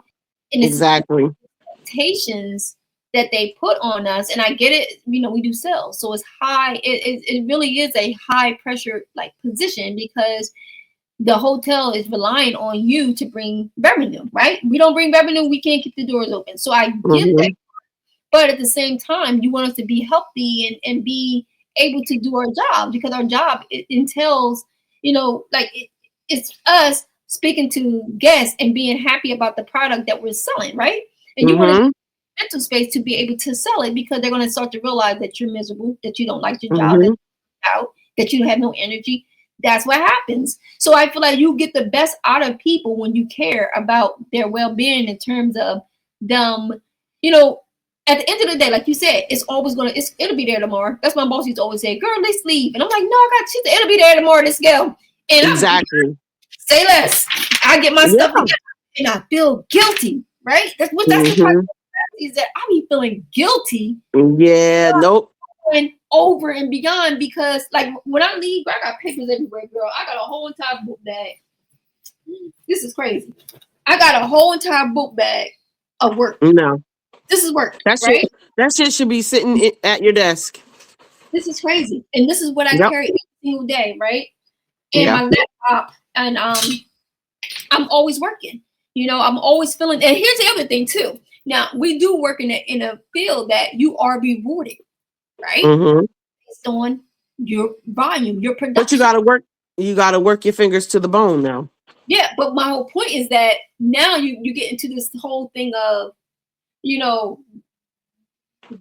Speaker 2: And it's
Speaker 3: Exactly.
Speaker 2: expectations that they put on us. And I get it, you know, we do sales. So it's high, it really is a high pressure like position because the hotel is relying on you to bring revenue, right? We don't bring revenue, we can't keep the doors open. So I get
Speaker 3: Mm-hmm.
Speaker 2: that. But at the same time, you want us to be healthy and be able to do our job because our job, it entails, you know, like it's us speaking to guests and being happy about the product that we're selling, right? And you want to
Speaker 3: Mm-hmm.
Speaker 2: mental space to be able to sell it because they're going to start to realize that you're miserable, that you don't like your job, that
Speaker 3: Mm-hmm.
Speaker 2: you're out, that you have no energy. That's what happens. So I feel like you get the best out of people when you care about their well-being in terms of them, you know, at the end of the day, like you said, it's always it'll be there tomorrow. That's my boss used to always say, girl, let's leave. And I'm like, no, I got you. It'll be there tomorrow. Let's go. And
Speaker 3: Exactly.
Speaker 2: say less. I get my
Speaker 3: Yeah.
Speaker 2: stuff together and I feel guilty, right? That's the part
Speaker 3: Mm-hmm.
Speaker 2: is that I be feeling guilty
Speaker 3: Yeah. Nope.
Speaker 2: going over and beyond because like when I leave, I got papers everywhere, girl. I got a whole entire book bag. This is crazy. I got a whole entire book bag of work.
Speaker 3: No.
Speaker 2: This is work,
Speaker 3: That
Speaker 2: right?
Speaker 3: shit, that shit should be sitting at your desk.
Speaker 2: This is crazy. And this is what I
Speaker 3: Yep.
Speaker 2: carry every single day, right? And
Speaker 3: Yeah.
Speaker 2: my laptop, and I'm always working. You know, I'm always feeling. And here's the other thing too. Now we do work in a field that you are rewarded, right?
Speaker 3: Mm-hmm.
Speaker 2: Based on your volume, your production.
Speaker 3: But you gotta work. You gotta work your fingers to the bone now.
Speaker 2: Yeah, but my whole point is that now you get into this whole thing of, you know,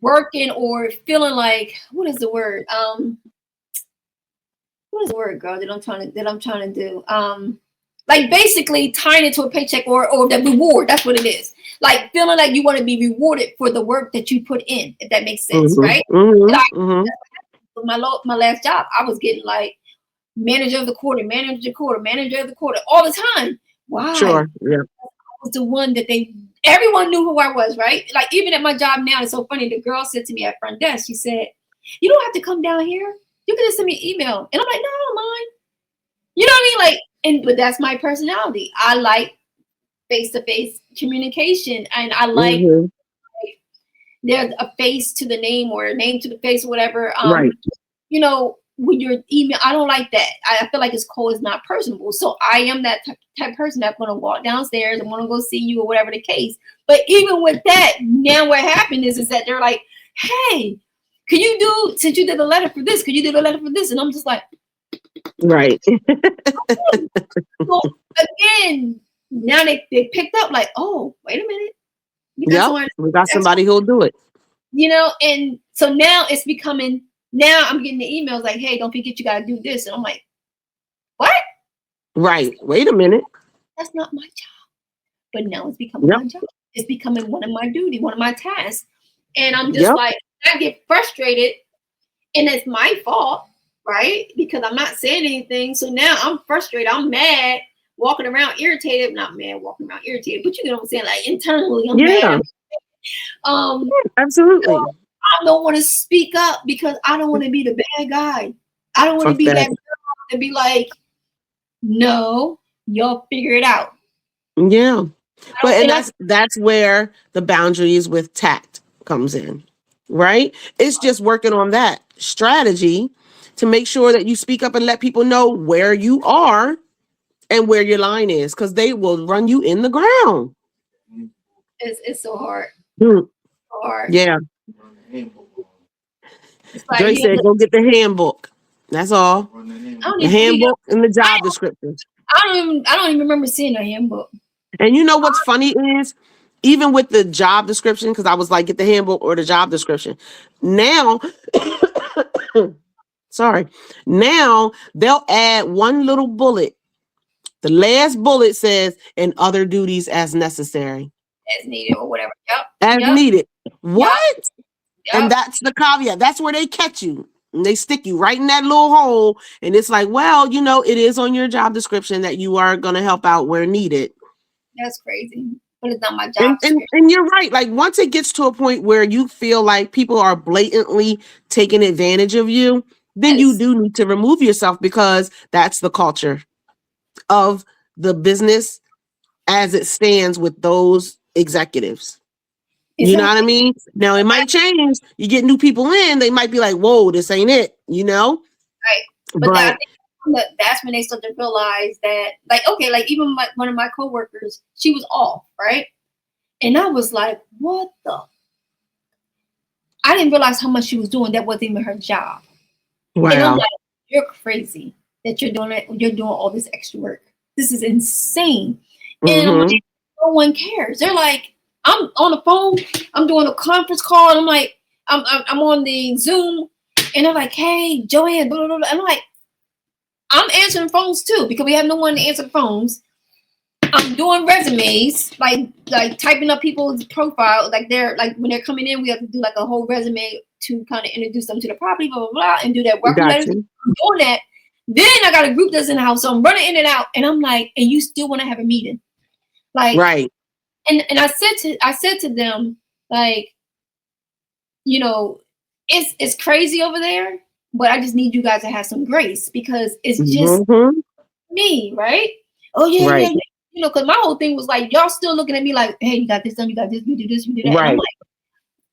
Speaker 2: working or feeling like, what is the word? What is the word, girl, that I'm trying to do? Like basically tying it to a paycheck or the reward. That's what it is. Like feeling like you want to be rewarded for the work that you put in, if that makes sense,
Speaker 3: Mm-hmm.
Speaker 2: right?
Speaker 3: Mm-hmm.
Speaker 2: Like,
Speaker 3: Mm-hmm.
Speaker 2: with my last job, I was getting like manager of the quarter, manager of the quarter all the time. Why?
Speaker 3: Sure. Yeah.
Speaker 2: I was the one that everyone knew who I was, right? Like even at my job now, it's so funny. The girl said to me at front desk, she said, "You don't have to come down here. You can just send me an email." And I'm like, "No, I don't mind." You know what I mean? Like, but that's my personality. I like face-to-face communication, and I like
Speaker 3: Mm-hmm.
Speaker 2: there's a face to the name or a name to the face or whatever.
Speaker 3: Right.
Speaker 2: You know, with your email, I don't like that. I feel like it's cold, it's not personable. So I am that type of person that's going to walk downstairs and want to go see you or whatever the case. But even with that, now what happened is that they're like, "Hey, could you do, since you did a letter for this, could you do the letter for this?" And I'm just like,
Speaker 3: Right.
Speaker 2: so again, now they picked up like, "Oh, wait a minute. You got
Speaker 3: Yep.
Speaker 2: someone,
Speaker 3: We got somebody who'll do it.
Speaker 2: you know," and so now it's becoming, now I'm getting the emails like, "Hey, don't forget you got to do this." And I'm like, what?
Speaker 3: Right. Wait a minute.
Speaker 2: That's not my job. But now it's becoming
Speaker 3: Yep.
Speaker 2: my job. It's becoming one of my duty, one of my tasks. And I'm just
Speaker 3: Yep.
Speaker 2: like, I get frustrated and it's my fault, right? Because I'm not saying anything. So now I'm frustrated. I'm mad, walking around irritated. Not mad, walking around irritated, but you know what I'm saying? Like internally, I'm
Speaker 3: Yeah.
Speaker 2: mad.
Speaker 3: Absolutely.
Speaker 2: I don't want to speak up because I don't want to be the bad guy. I don't want to
Speaker 3: Fuck
Speaker 2: be
Speaker 3: that.
Speaker 2: that girl and be like, "No, y'all figure it out."
Speaker 3: Yeah. But and
Speaker 2: And
Speaker 3: that's where the boundaries with tact comes in. Right? It's just working on that strategy to make sure that you speak up and let people know where you are and where your line is, because they will run you in the ground.
Speaker 2: It's so hard.
Speaker 3: Hmm.
Speaker 2: So hard.
Speaker 3: Yeah.
Speaker 2: It's like,
Speaker 3: Dre said, go get the handbook. That's all.
Speaker 2: I don't
Speaker 3: The
Speaker 2: even,
Speaker 3: handbook and the job description.
Speaker 2: I don't even remember seeing a handbook.
Speaker 3: And you know what's funny is, even with the job description, because I was like, get the handbook or the job description. Now, sorry, now they'll add one little bullet. The last bullet says, and other duties as necessary.
Speaker 2: As needed or whatever. Yep.
Speaker 3: As
Speaker 2: Yep.
Speaker 3: needed. What?
Speaker 2: Yep.
Speaker 3: And that's the caveat. That's where they catch you. And they stick you right in that little hole. And it's like, well, you know, it is on your job description that you are going to help out where needed.
Speaker 2: That's crazy. But it's not my job.
Speaker 3: And you're right. Like, once it gets to a point where you feel like people are blatantly taking advantage of you, then you do need to remove yourself, because that's the culture of the business as it stands with those executives. You know what I mean? Now it might change. You get new people in, they might be like, whoa, this ain't it, you know?
Speaker 2: Right. But that's when they start to realize that, like, okay, like even one of my coworkers, she was off, right? And I was like, what the? I didn't realize how much she was doing. That wasn't even her job.
Speaker 3: Wow.
Speaker 2: And I'm like, you're crazy that you're doing it. You're doing all this extra work. This is insane. And I'm like, no one cares. They're like, I'm on the phone. I'm doing a conference call. And I'm like, I'm on the Zoom. And they're like, hey, Joanne, blah, blah, blah. I'm like, I'm answering phones too, because we have no one to answer the phones. I'm doing resumes, like typing up people's profile. Like when they're coming in, we have to do like a whole resume to kind of introduce them to the property, blah, blah, blah, and do that welcome letters. I'm doing that. Then I got a group that's in the house, so I'm running in and out, and I'm like, and you still want to have a meeting? Like,
Speaker 3: right.
Speaker 2: And I said to them, like, you know, it's crazy over there, but I just need you guys to have some grace, because it's just me, right? Oh yeah, right. Yeah. You know, because my whole thing was like, y'all still looking at me like, hey, you got this done, you got this, you do this, you do that. Right. And I'm like,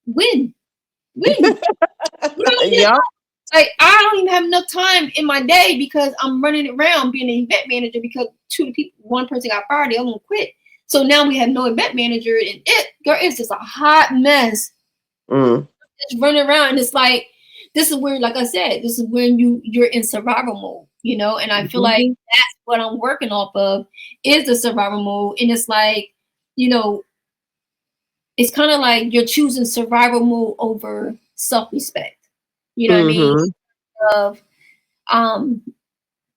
Speaker 2: when? You know,
Speaker 3: yeah.
Speaker 2: Like, I don't even have enough time in my day, because I'm running around being an event manager, because one person got fired, the other one quit. So now we have no event manager, and it's just a hot mess. Just running around, and it's like, this is where, like I said, this is when you're in survival mode, you know. And I feel like that's what I'm working off of, is the survival mode. And it's like, you know, it's kind of like you're choosing survival mode over self-respect. You know what I mean? Of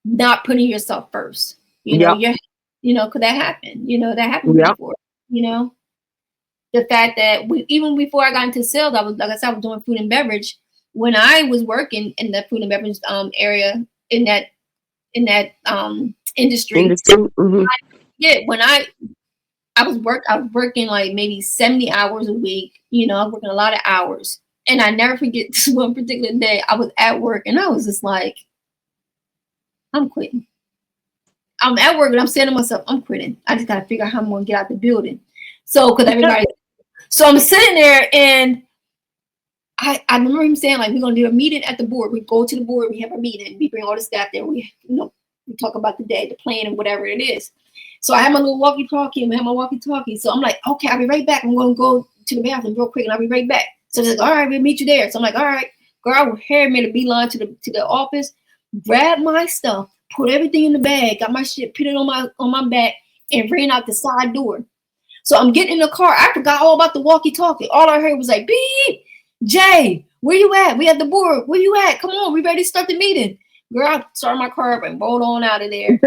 Speaker 2: not putting yourself first. You know, because that happened. You know, that happened before. You know, the fact that even before I got into sales, I was, like I said, I was doing food and beverage. When I was working in the food and beverage area, in that industry, when I was working like maybe 70 hours a week. You know, I was working a lot of hours. And I never forget this one particular day. I was at work, and I was just like, I'm quitting. I'm at work, and I'm saying to myself, I'm quitting. I just got to figure out how I'm going to get out the building. So, because everybody, so I'm sitting there, and I remember him saying, like, we're going to do a meeting at the board. We go to the board, we have a meeting, we bring all the staff there, we talk about the day, the plan, and whatever it is. So I have my little walkie-talkie, So I'm like, okay, I'll be right back. I'm going to go to the bathroom real quick, and I'll be right back. So they're like, all right, we'll meet you there. So I'm like, all right, girl, I made a beeline to the office, grabbed my stuff, put everything in the bag, got my shit, put it on my back, and ran out the side door. So I'm getting in the car. I forgot all about the walkie-talkie. All I heard was like, beep, Jay, where you at? We at the board. Where you at? Come on, we ready to start the meeting. Girl, I started my car up and rolled on out of there.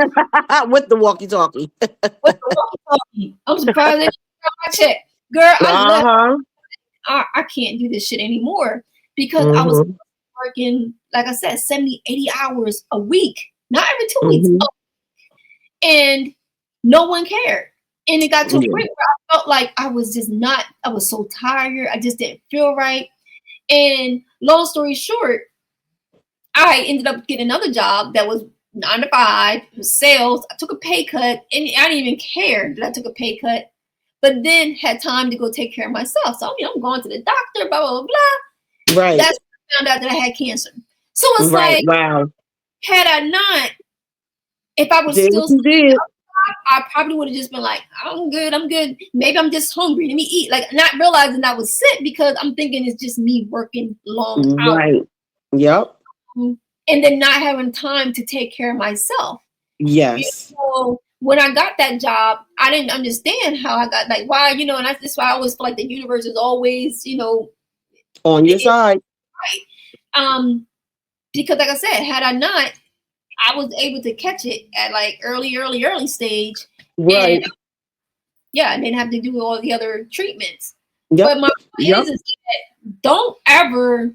Speaker 2: With the walkie-talkie. I'm surprised they got my check. Girl, I left. I can't do this shit anymore, because I was working, like I said, 70, 80 hours a week, not every 2 weeks. And no one cared. And it got to a point where I felt like I was so tired. I just didn't feel right. And long story short, I ended up getting another job that was 9 to 5, sales. I took a pay cut, and I didn't even care that I took a pay cut. But then had time to go take care of myself. So, I'm going to the doctor, blah, blah, blah. Right. That's when I found out that I had cancer. So it's like, wow. Had I not if I was
Speaker 3: Did
Speaker 2: still,
Speaker 3: what you did.
Speaker 2: I probably would have just been like, I'm good. Maybe I'm just hungry. Let me eat. Like, not realizing I was sick because I'm thinking it's just me working long hours.
Speaker 3: Right. Yep.
Speaker 2: And then not having time to take care of myself.
Speaker 3: Yes.
Speaker 2: So when I got that job, I didn't understand how I got, like, why, and that's why I always feel like the universe is always,
Speaker 3: On your side.
Speaker 2: right. Because like I said, had I not, I was able to catch it at like early stage.
Speaker 3: Right.
Speaker 2: And, and then have to do all the other treatments.
Speaker 3: Yep.
Speaker 2: But my point is that don't ever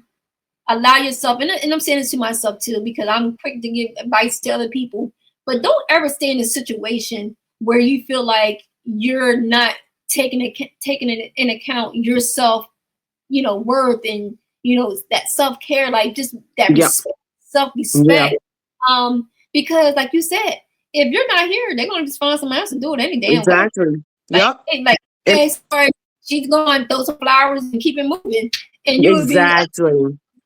Speaker 2: allow yourself, and I'm saying this to myself too, because I'm quick to give advice to other people, but don't ever stay in a situation where you feel like you're not taking in account yourself, worth and, that self-care, like just that self-respect. Because like you said, if you're not here, they're going to just find someone else and do it any damn way.
Speaker 3: Exactly.
Speaker 2: Like, hey, sorry, she's going to throw some flowers and keep it moving. And you would be like,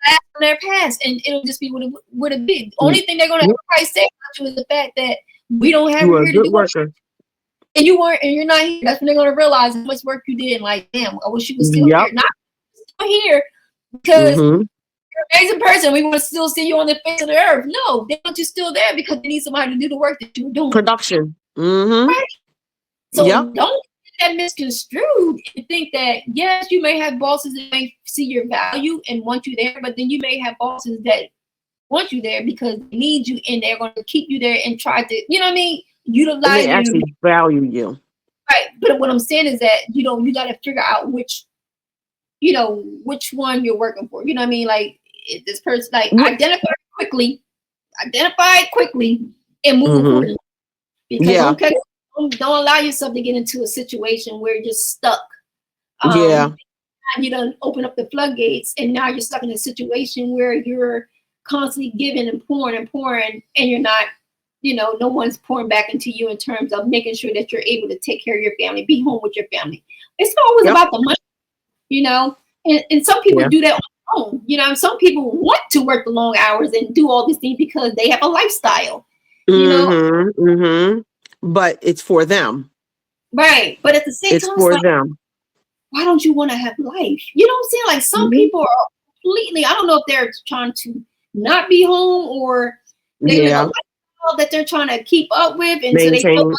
Speaker 2: on their past, and it'll just be what it be. The only thing they're going to probably say about you is the fact that we don't have you here to do work. And you weren't, and you're not here. That's when they're going to realize how much work you did. And like, damn, I wish you was still here. Not still here because you're an amazing person. We want to still see you on the face of the earth. No, they want you still there because they need somebody to do the work that you were doing.
Speaker 3: Production.
Speaker 2: Right? So don't get that misconstrued and think that, yes, you may have bosses that may see your value and want you there, but then you may have bosses that want you there because they need you and they're going to keep you there and try to, utilize
Speaker 3: they actually value you. Right.
Speaker 2: But what I'm saying is that, you got to figure out which one you're working for. You know what I mean? Like, if this person, like, identify it quickly and move accordingly. Because don't allow yourself to get into a situation where you're just stuck. And you don't open up the floodgates, and now you're stuck in a situation where you're constantly giving and pouring, and you're not, no one's pouring back into you in terms of making sure that you're able to take care of your family, be home with your family. It's not always about the money, and some people do that on their own. And some people want to work the long hours and do all these things because they have a lifestyle.
Speaker 3: But it's for them.
Speaker 2: Right. But at the same time,
Speaker 3: it's for them.
Speaker 2: Why don't you want to have life? You know what I'm saying? Like, some people are completely, I don't know if they're trying to not be home or they have a lifestyle that they're trying to keep up with. And
Speaker 3: maintain.
Speaker 2: So they feel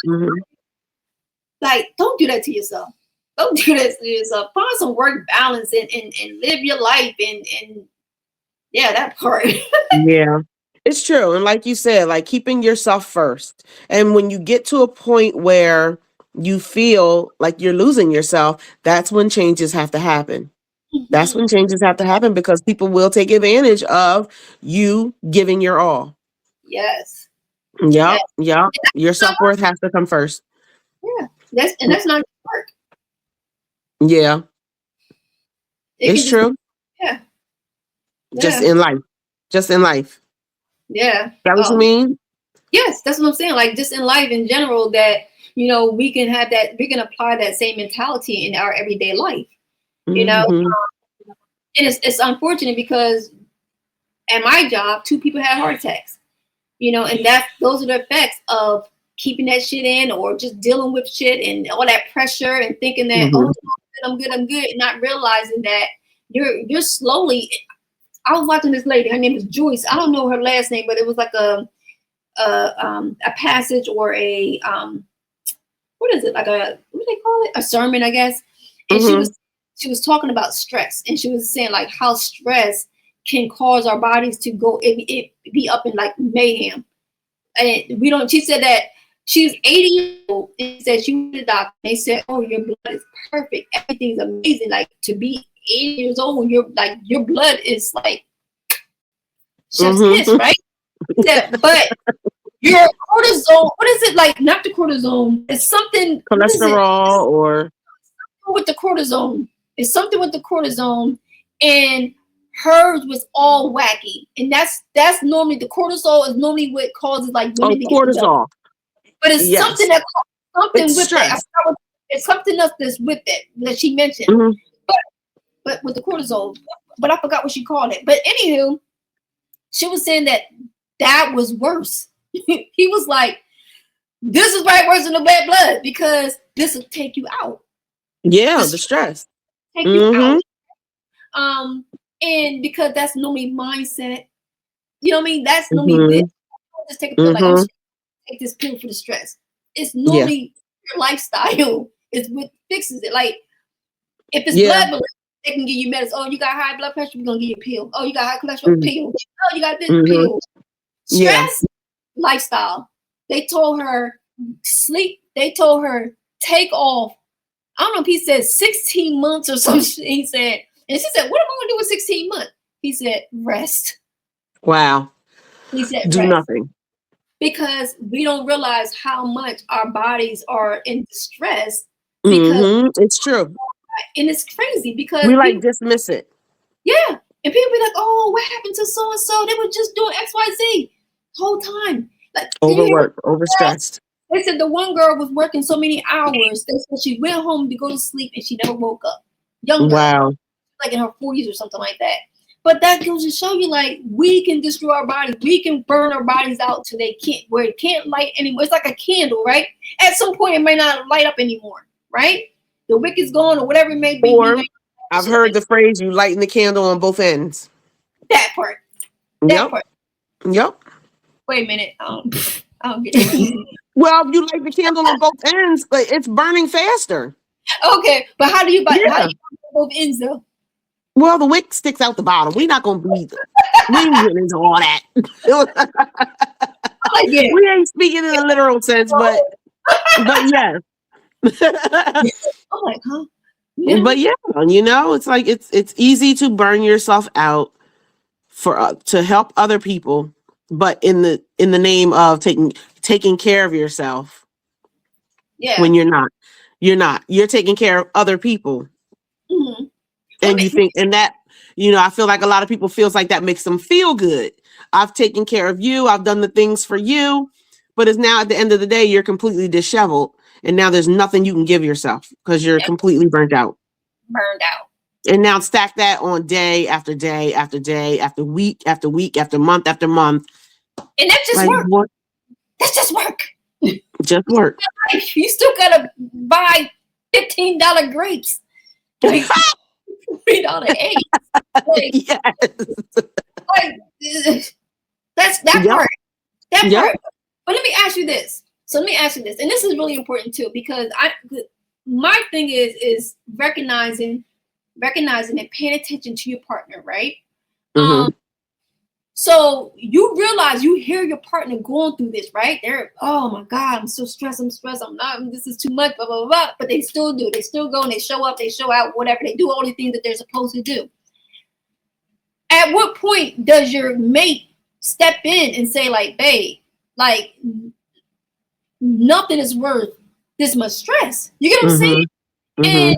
Speaker 2: like, don't do that to yourself. Don't do that to yourself. Find some work balance and live your life and that part.
Speaker 3: It's true. And like you said, like keeping yourself first. And when you get to a point where you feel like you're losing yourself, that's when changes have to happen. That's when changes have to happen because people will take advantage of you giving your all.
Speaker 2: Yes.
Speaker 3: Yep. Your self-worth has to come first.
Speaker 2: Yeah. That's not work.
Speaker 3: Yeah. It's true. Just in life.
Speaker 2: Yeah.
Speaker 3: That what you mean?
Speaker 2: Yes, that's what I'm saying. Like, just in life in general, that, we can have that, we can apply that same mentality in our everyday life, and it's unfortunate because at my job, 2 people had heart attacks, and those are the effects of keeping that shit in or just dealing with shit and all that pressure and thinking that, I'm good, and not realizing that you're slowly. I was watching this lady. Her name is Joyce. I don't know her last name, but it was like a passage or a what is it? Like what do they call it? A sermon, I guess. And she was talking about stress, and she was saying like how stress can cause our bodies to go it be up in like mayhem. And we don't. She said that she was 80 years old and said she went to the doctor. They said, "Oh, your blood is perfect. Everything's amazing. Like, to be 80 years old, your blood is like chef's kiss, right?" But your cortisol, what is it like? Not the cortisone. It's something
Speaker 3: cholesterol or
Speaker 2: with the cortisone. It's something with the cortisone, and hers was all wacky. And that's normally the cortisol is normally what causes like women to
Speaker 3: cortisol.
Speaker 2: But it's something that something
Speaker 3: it's
Speaker 2: with
Speaker 3: stress.
Speaker 2: it. It's something else that's with it that she mentioned. But with the cortisol, but I forgot what she called it. But anywho, she was saying that was worse. He was like, This is why it works in the bad blood, because this will take you out.
Speaker 3: Yeah,
Speaker 2: This
Speaker 3: the stress.
Speaker 2: take you
Speaker 3: Mm-hmm.
Speaker 2: out. And because that's normally mindset. You know what I mean? That's normally
Speaker 3: Mm-hmm.
Speaker 2: this. Don't just take a pill like I'm
Speaker 3: Mm-hmm.
Speaker 2: just take this pill for the stress. It's
Speaker 3: Yeah.
Speaker 2: normally your lifestyle is what fixes it. Like if it's
Speaker 3: Yeah.
Speaker 2: blood, they can give you medicine. Oh, you got high blood pressure, we're gonna give you a pill. Oh, you got high cholesterol,
Speaker 3: Mhm.
Speaker 2: pill. Oh, you got this
Speaker 3: Mhm.
Speaker 2: pill.
Speaker 3: Yeah.
Speaker 2: Stress, lifestyle. They told her sleep. They told her take off. I don't know if he said 16 months or some shit. He said, and she said, "What am I gonna do with 16 months?" He said, "Rest."
Speaker 3: Wow.
Speaker 2: He said,
Speaker 3: Do
Speaker 2: "Rest."
Speaker 3: nothing.
Speaker 2: Because we don't realize how much our bodies are in distress. Because
Speaker 3: Mm-hmm. It's true.
Speaker 2: and it's crazy because
Speaker 3: We like
Speaker 2: people,
Speaker 3: dismiss it.
Speaker 2: yeah, and people be like, "Oh, what happened to so and so? They were just doing X, Y, Z whole time." Like, did you hear what
Speaker 3: Overworked, overstressed.
Speaker 2: they said? The one girl was working so many hours. They said she went home to go to sleep and she never woke up. Young girl,
Speaker 3: Wow.
Speaker 2: like in her 40s or something like that. But that goes to show you, like, we can destroy our bodies. We can burn our bodies out till they can't, where it can't light anymore. It's like a candle, right? At some point, it may not light up anymore, right? The wick is gone or whatever it may be.
Speaker 3: Or I've heard the phrase, you lighten the candle on both ends.
Speaker 2: that part. That
Speaker 3: Yep.
Speaker 2: part.
Speaker 3: Yep.
Speaker 2: Wait a minute. I don't get it.
Speaker 3: Well, if you light the candle on both ends, but it's burning faster.
Speaker 2: Okay, but how do you buy
Speaker 3: Yeah.
Speaker 2: both ends though?
Speaker 3: Well, the wick sticks out the bottom. We're not gonna be we ain't getting into all that.
Speaker 2: I'm like, yeah.
Speaker 3: We ain't speaking in a literal sense, but yes.
Speaker 2: I'm like, huh? Yeah.
Speaker 3: But yeah, you know, it's like it's easy to burn yourself out for to help other people, but in the name of taking care of yourself,
Speaker 2: Yeah.
Speaker 3: when you're taking care of other people.
Speaker 2: Mhm.
Speaker 3: And you think, and that, you know, I feel like a lot of people feels like that makes them feel good. I've taken care of you. I've done the things for you, but it's now at the end of the day, you're completely disheveled. And now there's nothing you can give yourself because you're completely burnt out.
Speaker 2: Burned out.
Speaker 3: And now stack that on day after day after day after week after week after month after month.
Speaker 2: And that's just
Speaker 3: Like,
Speaker 2: work.
Speaker 3: what?
Speaker 2: That's just work.
Speaker 3: Just work.
Speaker 2: You still gotta buy $15 grapes. Like $3 eggs. Like,
Speaker 3: Yes.
Speaker 2: like that's that
Speaker 3: Yep.
Speaker 2: part. That
Speaker 3: Yep.
Speaker 2: part. But let me ask you this. So let me ask you this, and this is really important too, because my thing is recognizing and paying attention to your partner, right?
Speaker 3: Mhm.
Speaker 2: So you realize, you hear your partner going through this, right? They're, oh my God, I'm so stressed, I'm not, this is too much, blah, blah, blah, blah. But they still do. They still go and they show up, they show out, whatever. They do all the things that they're supposed to do. At what point does your mate step in and say, like, babe, like, nothing is worth this much stress? You get what I'm saying? And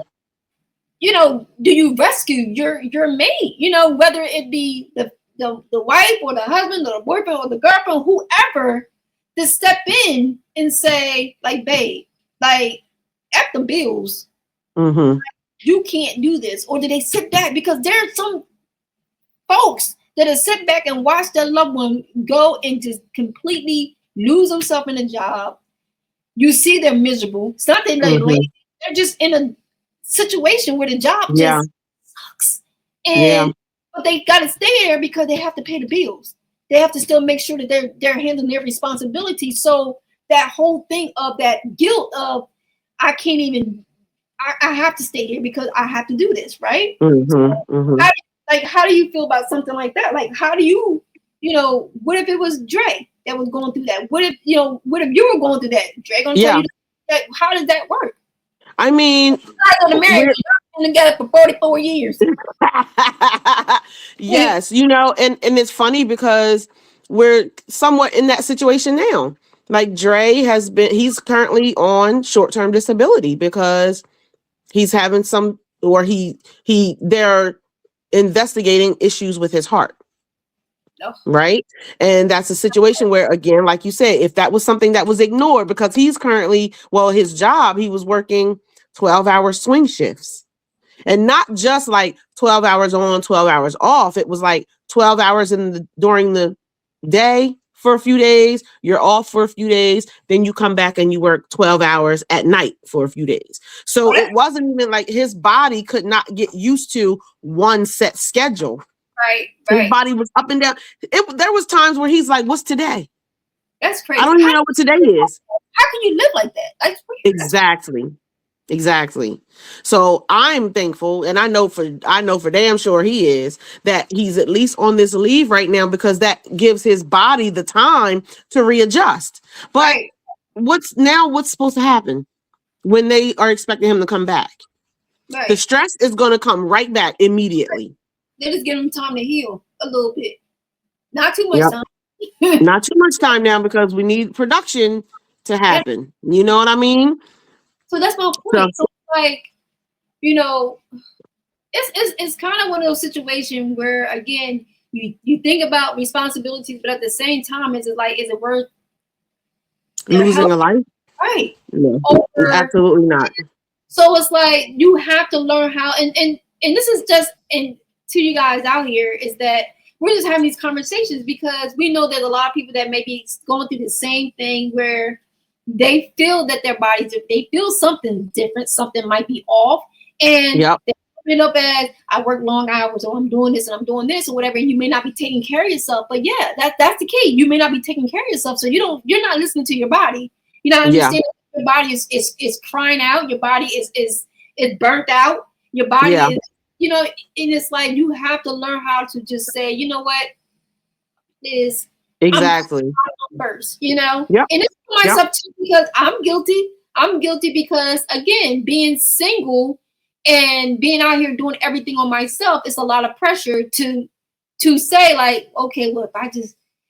Speaker 2: you know, do you rescue your mate? You know, whether it be the wife or the husband or the boyfriend or the girlfriend, whoever, to step in and say, like, babe, like, F the bills. You can't do this. Or do they sit back? Because there are some folks that have sit back and watch their loved one go and just completely lose themselves in a job. You see they're miserable. It's not that they're lazy. They're just in a situation where the job just sucks. And but they gotta stay there because they have to pay the bills. They have to still make sure that they're handling their responsibility. So that whole thing of that guilt of, I can't even, I have to stay here because I have to do this, right? How do you feel about something like that? Like, how do you know, what if it was Dre that was going through that? What if you were going through that? Dre gonna tell you that? How does that work?
Speaker 3: I mean,
Speaker 2: we've been together for 44 years.
Speaker 3: Yes, you know, and it's funny because we're somewhat in that situation now. Like, Dre he's currently on short-term disability because he's having they're investigating issues with his heart. Right. And that's a situation where, again, like you said, if that was something that was ignored, because he's currently, his job, he was working 12-hour swing shifts, and not just like 12 hours on, 12 hours off. It was like 12 hours during the day, for a few days, you're off for a few days, then you come back and you work 12 hours at night for a few days. So it wasn't even like his body could not get used to one set schedule.
Speaker 2: Right.
Speaker 3: His body was up and down. There was times where he's like, what's today?
Speaker 2: That's crazy.
Speaker 3: I don't even know what today is.
Speaker 2: How can you live like that? That's weird.
Speaker 3: Exactly. So I'm thankful, and I know for damn sure he is, that he's at least on this leave right now, because that gives his body the time to readjust. But what's supposed to happen when they are expecting him to come back?
Speaker 2: Right.
Speaker 3: The stress is going to come right back immediately.
Speaker 2: They just give him time to heal a little bit. Not too much time.
Speaker 3: Not too much time now, because we need production to happen. You know what I mean?
Speaker 2: So that's my point. So like, you know, it's kind of one of those situations where, again, you think about responsibilities, but at the same time, is it worth
Speaker 3: losing a life?
Speaker 2: Right.
Speaker 3: No, absolutely not.
Speaker 2: So it's like you have to learn how, and this is just, and to you guys out here, is that we're just having these conversations because we know there's a lot of people that may be going through the same thing where they feel that their bodies, they feel something different, something might be off, and they open up as, I work long hours, or I'm doing this and I'm doing this or whatever, and you may not be taking care of yourself. But yeah, that's the key. You may not be taking care of yourself, so you're not listening to your body. You're not understanding your body is crying out. Your body is burnt out. Your body is, you know, and it's like you have to learn how to just say, you know what, is
Speaker 3: exactly
Speaker 2: first, you know.
Speaker 3: And
Speaker 2: it's for myself too, because I'm guilty because, again, being single and being out here doing everything on myself, it's a lot of pressure to say, like, okay, look,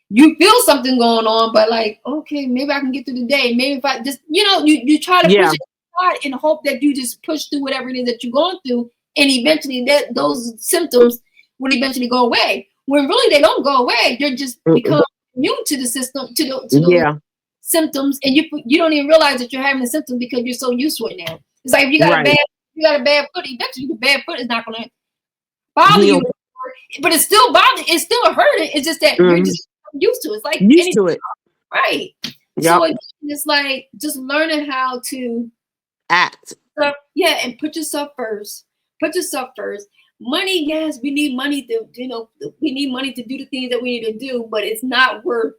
Speaker 2: you feel something going on, but like, okay, maybe I can get through the day. Maybe if I just, you know, you try to push it aside and hope that you just push through whatever it is that you're going through, and eventually those symptoms will eventually go away. When really they don't go away, they're just become immune to the system, to the symptoms, and you don't even realize that you're having the symptoms because you're so used to it now. It's like if you got a bad foot, eventually the bad foot is not going to bother you, but it's still bothering, it's still hurting. It's just that you're just used to it. It's like
Speaker 3: used to it,
Speaker 2: right? So it's like just learning how to
Speaker 3: act.
Speaker 2: And put yourself first. Money, yes, we need money to, you know, we need money to do the things that we need to do, but it's not worth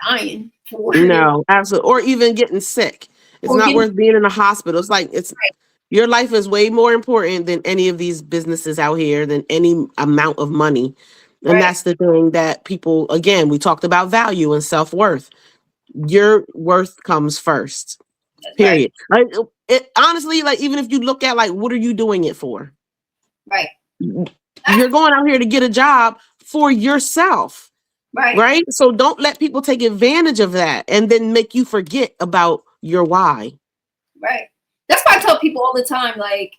Speaker 2: dying for.
Speaker 3: No, absolutely. Or even getting sick. It's not worth being in a hospital. It's like your life is way more important than any of these businesses out here, than any amount of money. And that's the thing that people, again, we talked about value and self-worth. Your worth comes first. Period. Like, honestly, like, even if you look at, like, what are you doing it for?
Speaker 2: Right.
Speaker 3: You're going out here to get a job for yourself. Right. So don't let people take advantage of that and then make you forget about your why. Right.
Speaker 2: That's why I tell people all the time, like,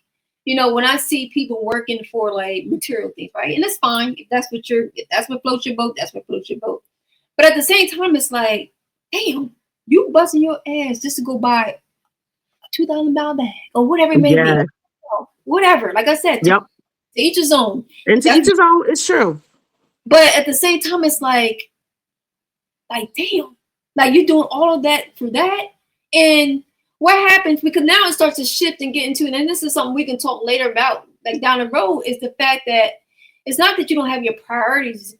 Speaker 2: you know, when I see people working for like material things, right? And it's fine if that's what floats your boat, that's what floats your boat. But at the same time, it's like, damn, you busting your ass just to go buy a $2,000 bag or whatever it may be. Whatever. Like I said, to each his own.
Speaker 3: And to each his own, it's true.
Speaker 2: But at the same time, it's like damn, like you're doing all of that for that. And what happens, because now it starts to shift and get into, and this is something we can talk later about, like down the road, is the fact that it's not that you don't have your priorities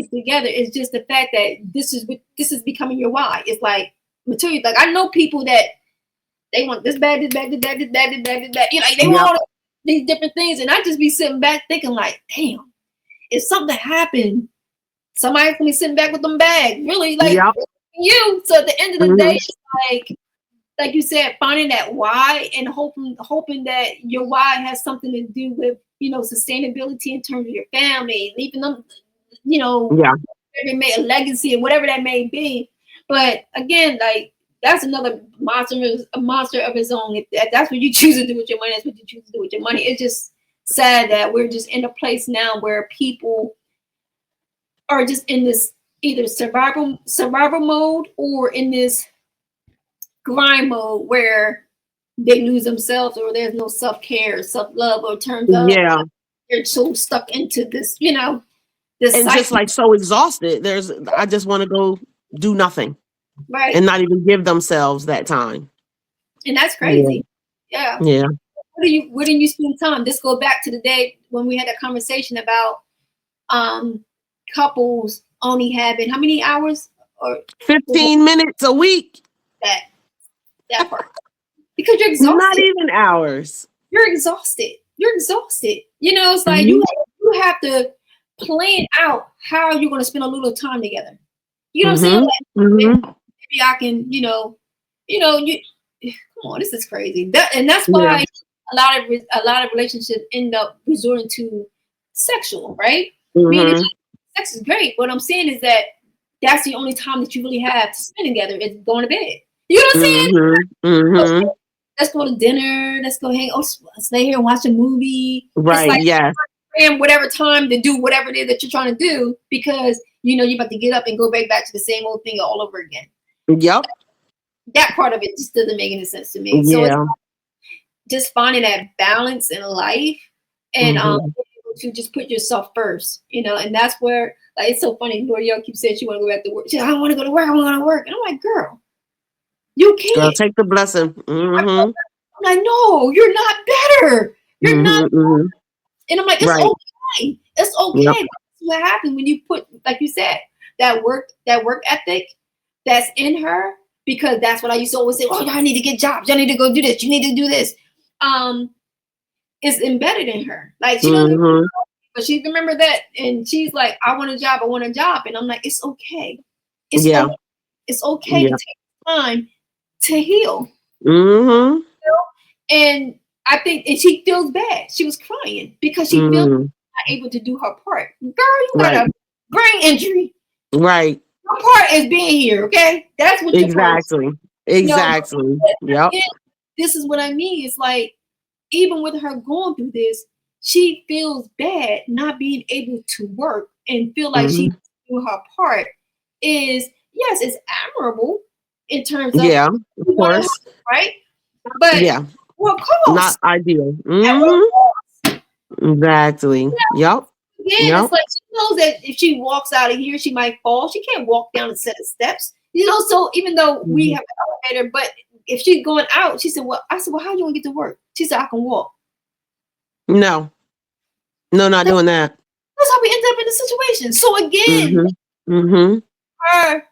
Speaker 2: together. It's just the fact that this is becoming your why. It's like material. Like I know people that they want this bad, this bad, this bad, this bad, this bad, this bad. You know, like they want all these different things, and I just be sitting back thinking like, damn, if something happened, somebody's gonna be sitting back with them bags, really, like you. So at the end of the day, it's like you said, finding that why and hoping that your why has something to do with, you know, sustainability in terms of your family, leaving them, you know, a legacy or whatever that may be. But again, like that's another monster of his own. If that's what you choose to do with your money, that's what you choose to do with your money. It's just sad that we're just in a place now where people are just in this either survival mode or in this grind mode where they lose themselves, or there's no self-care, self-love, or turns out they're so stuck into this, you know, the
Speaker 3: and just
Speaker 2: cycle,
Speaker 3: like so exhausted. I just want to go do nothing
Speaker 2: right?
Speaker 3: and not even give themselves that time.
Speaker 2: And that's
Speaker 3: Yeah.
Speaker 2: crazy. Yeah.
Speaker 3: Yeah.
Speaker 2: Where do you spend time? This go back to the day when we had a conversation about couples only having how many hours or
Speaker 3: 15 minutes a week.
Speaker 2: that part. Because you're
Speaker 3: Not
Speaker 2: exhausted.
Speaker 3: even hours.
Speaker 2: You're exhausted. You're exhausted. You know, it's like
Speaker 3: Mhm.
Speaker 2: you have to plan out how you're going to spend a little time together. You know what I'm saying? Like,
Speaker 3: Mhm.
Speaker 2: maybe I can, you come on, this is crazy. That's
Speaker 3: Yeah.
Speaker 2: why a lot of relationships end up resorting to sexual, right? Meaning
Speaker 3: Mhm.
Speaker 2: sex is great. What I'm saying is that that's the only time that you really have to spend together is going to bed. You know what I'm saying?
Speaker 3: Mhm. Mhm.
Speaker 2: Okay, let's go to dinner. Let's go hang. Oh, let's lay here and watch a movie. It's
Speaker 3: Right.
Speaker 2: like
Speaker 3: Yes.
Speaker 2: whatever time to do whatever it is that you're trying to do because you know you're about to get up and go back to the same old thing all over again.
Speaker 3: Yep.
Speaker 2: That part of it just doesn't make any sense to me. So it's
Speaker 3: Yeah.
Speaker 2: just finding that balance in life and
Speaker 3: Mhm.
Speaker 2: to just put yourself first, you know, and that's where like it's so funny. L'Oreal keeps saying she want to go back to work. She said, I want to go to work. I want to work. And I'm like, girl, you
Speaker 3: Girl,
Speaker 2: can't.
Speaker 3: take the blessing. Mhm.
Speaker 2: I'm like, no, you're not better. You're not.
Speaker 3: Mhm. Mhm.
Speaker 2: And I'm like, it's
Speaker 3: Right.
Speaker 2: okay. It's okay.
Speaker 3: Yep.
Speaker 2: That's what happens when you put, like you said, that work ethic that's in her, because that's what I used to always say, oh, y'all need to get jobs. Y'all need to go do this. You need to do this. It's embedded in her. Like she doesn't,
Speaker 3: Mhm.
Speaker 2: but she remember that. And she's like, I want a job. I want a job. And I'm like, it's okay. It's
Speaker 3: Yeah.
Speaker 2: okay. It's okay
Speaker 3: Yeah.
Speaker 2: to take time to heal.
Speaker 3: Mhm.
Speaker 2: And I think, and she feels bad. She was crying because she feels
Speaker 3: Mhm.
Speaker 2: not able to do her part. Girl, you got
Speaker 3: Right.
Speaker 2: a brain injury.
Speaker 3: Right.
Speaker 2: Your part is being here, okay? That's what your part is.
Speaker 3: Exactly.
Speaker 2: You know,
Speaker 3: Exactly. Yep.
Speaker 2: again, this is what I mean. It's like, even with her going through this, she feels bad not being able to work and feel like she
Speaker 3: Mhm.
Speaker 2: do her part is, yes, it's admirable in terms of
Speaker 3: Yeah. Of
Speaker 2: you want to help,
Speaker 3: course.
Speaker 2: right? But
Speaker 3: Yeah.
Speaker 2: what
Speaker 3: Not
Speaker 2: cost?
Speaker 3: ideal.
Speaker 2: At what
Speaker 3: Mhm.
Speaker 2: cost?
Speaker 3: Exactly. Yep.
Speaker 2: Again,
Speaker 3: Yep.
Speaker 2: it's like she knows that if she walks out of here, she might fall. She can't walk down a set of steps. You know, so even though we
Speaker 3: Mhm.
Speaker 2: have an elevator, but if she's going out, she said, well, I said, well, how you gonna get to work? She said, I can walk.
Speaker 3: No. No, not doing that.
Speaker 2: That's how we end up in the situation. So again,
Speaker 3: Mhm. Mhm.
Speaker 2: her,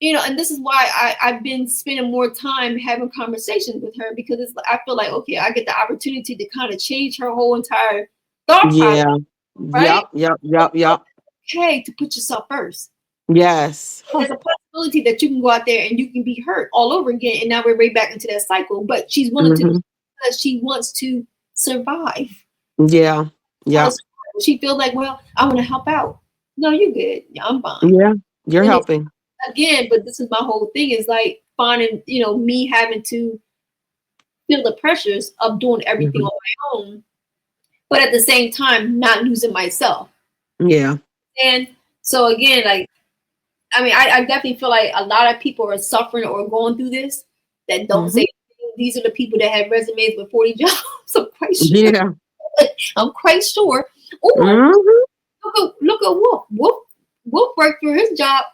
Speaker 2: you know, and this is why I've been spending more time having conversations with her because it's I feel like, okay, I get the opportunity to kind of change her whole entire thought process,
Speaker 3: Yeah.
Speaker 2: right?
Speaker 3: Yep. Yep. Yep. Yep.
Speaker 2: Okay, to put yourself first.
Speaker 3: Yes.
Speaker 2: There's a possibility that you can go out there and you can be hurt all over again, and now we're right back into that cycle. But she's willing to do
Speaker 3: Mhm.
Speaker 2: it because she wants to survive.
Speaker 3: Yeah. Yep.
Speaker 2: She feels like, well, I want to help out. No, you good. Yeah, I'm fine.
Speaker 3: Yeah. You're
Speaker 2: And
Speaker 3: helping.
Speaker 2: again, but this is my whole thing is like finding, you know, me having to feel the pressures of doing everything
Speaker 3: Mhm.
Speaker 2: on my own, but at the same time, not losing myself.
Speaker 3: Yeah.
Speaker 2: And so again, like, I mean, I definitely feel like a lot of people are suffering or going through this that don't
Speaker 3: Mhm.
Speaker 2: say anything. These are the people that have resumes with 40 jobs. I'm quite sure.
Speaker 3: Yeah.
Speaker 2: I'm quite sure. Or
Speaker 3: Mhm.
Speaker 2: look at Wolf. Wolf worked for his job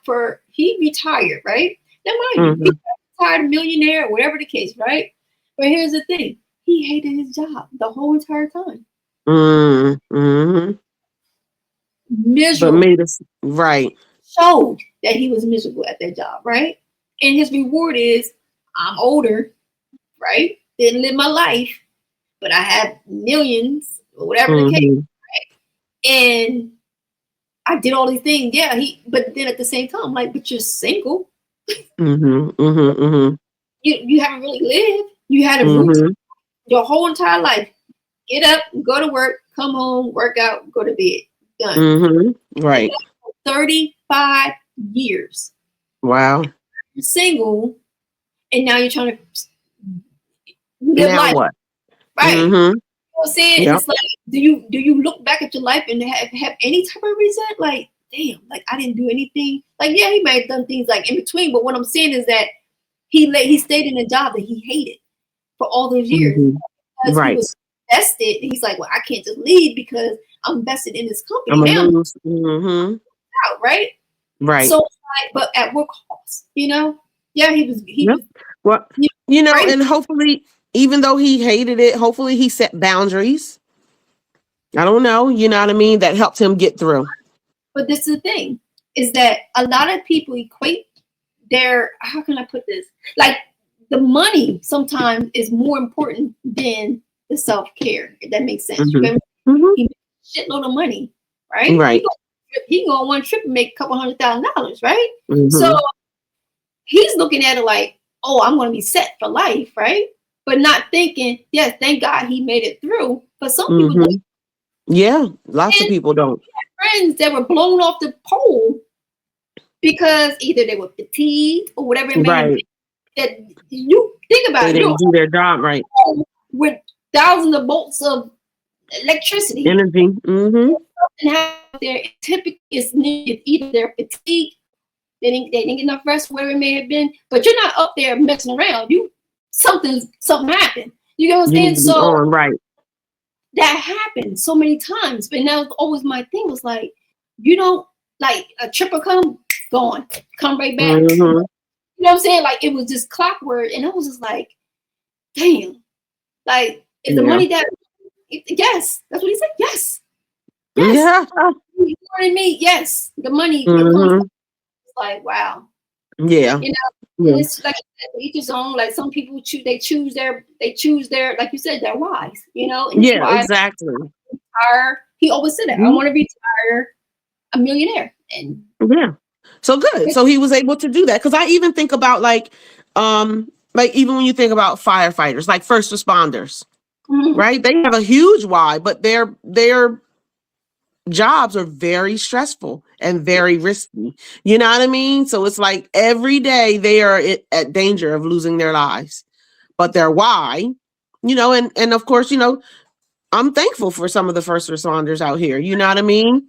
Speaker 2: he retired, right? Now mind you,
Speaker 3: Mhm.
Speaker 2: he retired millionaire, whatever the case, right? But here's the thing. He hated his job the whole entire time.
Speaker 3: Mhm. But
Speaker 2: Miserable.
Speaker 3: made us right.
Speaker 2: Showed that he was miserable at that job, right? And his reward is I'm older, right? Didn't live my life, but I have millions or whatever the case.
Speaker 3: Mhm.
Speaker 2: And I did all these things. Yeah, but then at the same time, I'm like, but you're single.
Speaker 3: Mhm. Mhm. Mhm.
Speaker 2: You haven't really lived. You had a routine
Speaker 3: Mhm.
Speaker 2: your whole entire life. Get up, go to work, come home, work out, go to bed. Done.
Speaker 3: Mhm.
Speaker 2: And
Speaker 3: Right.
Speaker 2: that's for 35 years.
Speaker 3: Wow.
Speaker 2: You're single, and now you're trying to live
Speaker 3: Now
Speaker 2: life.
Speaker 3: what?
Speaker 2: Right. You know
Speaker 3: Mhm.
Speaker 2: what I'm saying?
Speaker 3: Yep.
Speaker 2: It's like, do you look back at your life and have any type of resent? Like, damn, like I didn't do anything. Like, yeah, he might have done things like in between, but what I'm saying is that he stayed in a job that he hated for all those years
Speaker 3: Mhm.
Speaker 2: because he
Speaker 3: Right.
Speaker 2: was invested. He's like, well, I can't just leave because I'm invested in this company
Speaker 3: I'm
Speaker 2: now.
Speaker 3: gonna lose. Mm-hmm.
Speaker 2: Out, right?
Speaker 3: Right.
Speaker 2: So, like, but at what cost? You know? Yeah, he was.
Speaker 3: Yep. Well,
Speaker 2: Right.
Speaker 3: and hopefully, even though he hated it, hopefully he set boundaries. I don't know. You know what I mean? That helped him get through.
Speaker 2: But this is the thing: is that a lot of people equate their. How can I put this? Like the money sometimes is more important than the self care. If that makes sense. You
Speaker 3: Mm-hmm.
Speaker 2: can
Speaker 3: Mm-hmm.
Speaker 2: he makes a shitload of money, right?
Speaker 3: Right.
Speaker 2: He go on one trip and make a couple $100,000, right?
Speaker 3: Mm-hmm.
Speaker 2: So he's looking at it like, oh, I'm going to be set for life, right? But not thinking, yes, thank God he made it through. But some people
Speaker 3: Mm-hmm.
Speaker 2: don't.
Speaker 3: Yeah, lots of
Speaker 2: And
Speaker 3: people don't.
Speaker 2: friends that were blown off the pole because either they were fatigued or whatever it may
Speaker 3: Right.
Speaker 2: be. That you think about
Speaker 3: They
Speaker 2: it,
Speaker 3: didn't do their job right.
Speaker 2: home with thousands of volts of electricity.
Speaker 3: Energy. Mm-hmm.
Speaker 2: And out there, typically it's needed. Either they're fatigued, they didn't get enough rest, whatever it may have been. But you're not up there messing around. Something happened. You get what I'm
Speaker 3: You need
Speaker 2: saying?
Speaker 3: to be
Speaker 2: So
Speaker 3: on, right.
Speaker 2: that happened so many times. But now always my thing was like, you don't like a trip will come, gone, come right back.
Speaker 3: Mm-hmm.
Speaker 2: You know what I'm saying? Like it was just clockwork, and I was just like, damn. Like is the money that? Yes, that's what he said. Yes. Yes.
Speaker 3: Yeah.
Speaker 2: You wanted me? Yes. The money.
Speaker 3: Mm-hmm.
Speaker 2: It's like wow.
Speaker 3: Yeah.
Speaker 2: You know,
Speaker 3: Yeah.
Speaker 2: it's like each his own. Like some people choose their like you said, their wise. You know, and
Speaker 3: Yeah, exactly.
Speaker 2: he always said that I want to retire a millionaire. And
Speaker 3: yeah. So good. So he was able to do that. Because I even think about like even when you think about firefighters, like first responders, right? They have a huge why, but their jobs are very stressful and very risky. You know what I mean? So it's like every day they are at danger of losing their lives. But their why, and of course, I'm thankful for some of the first responders out here. You know what I mean?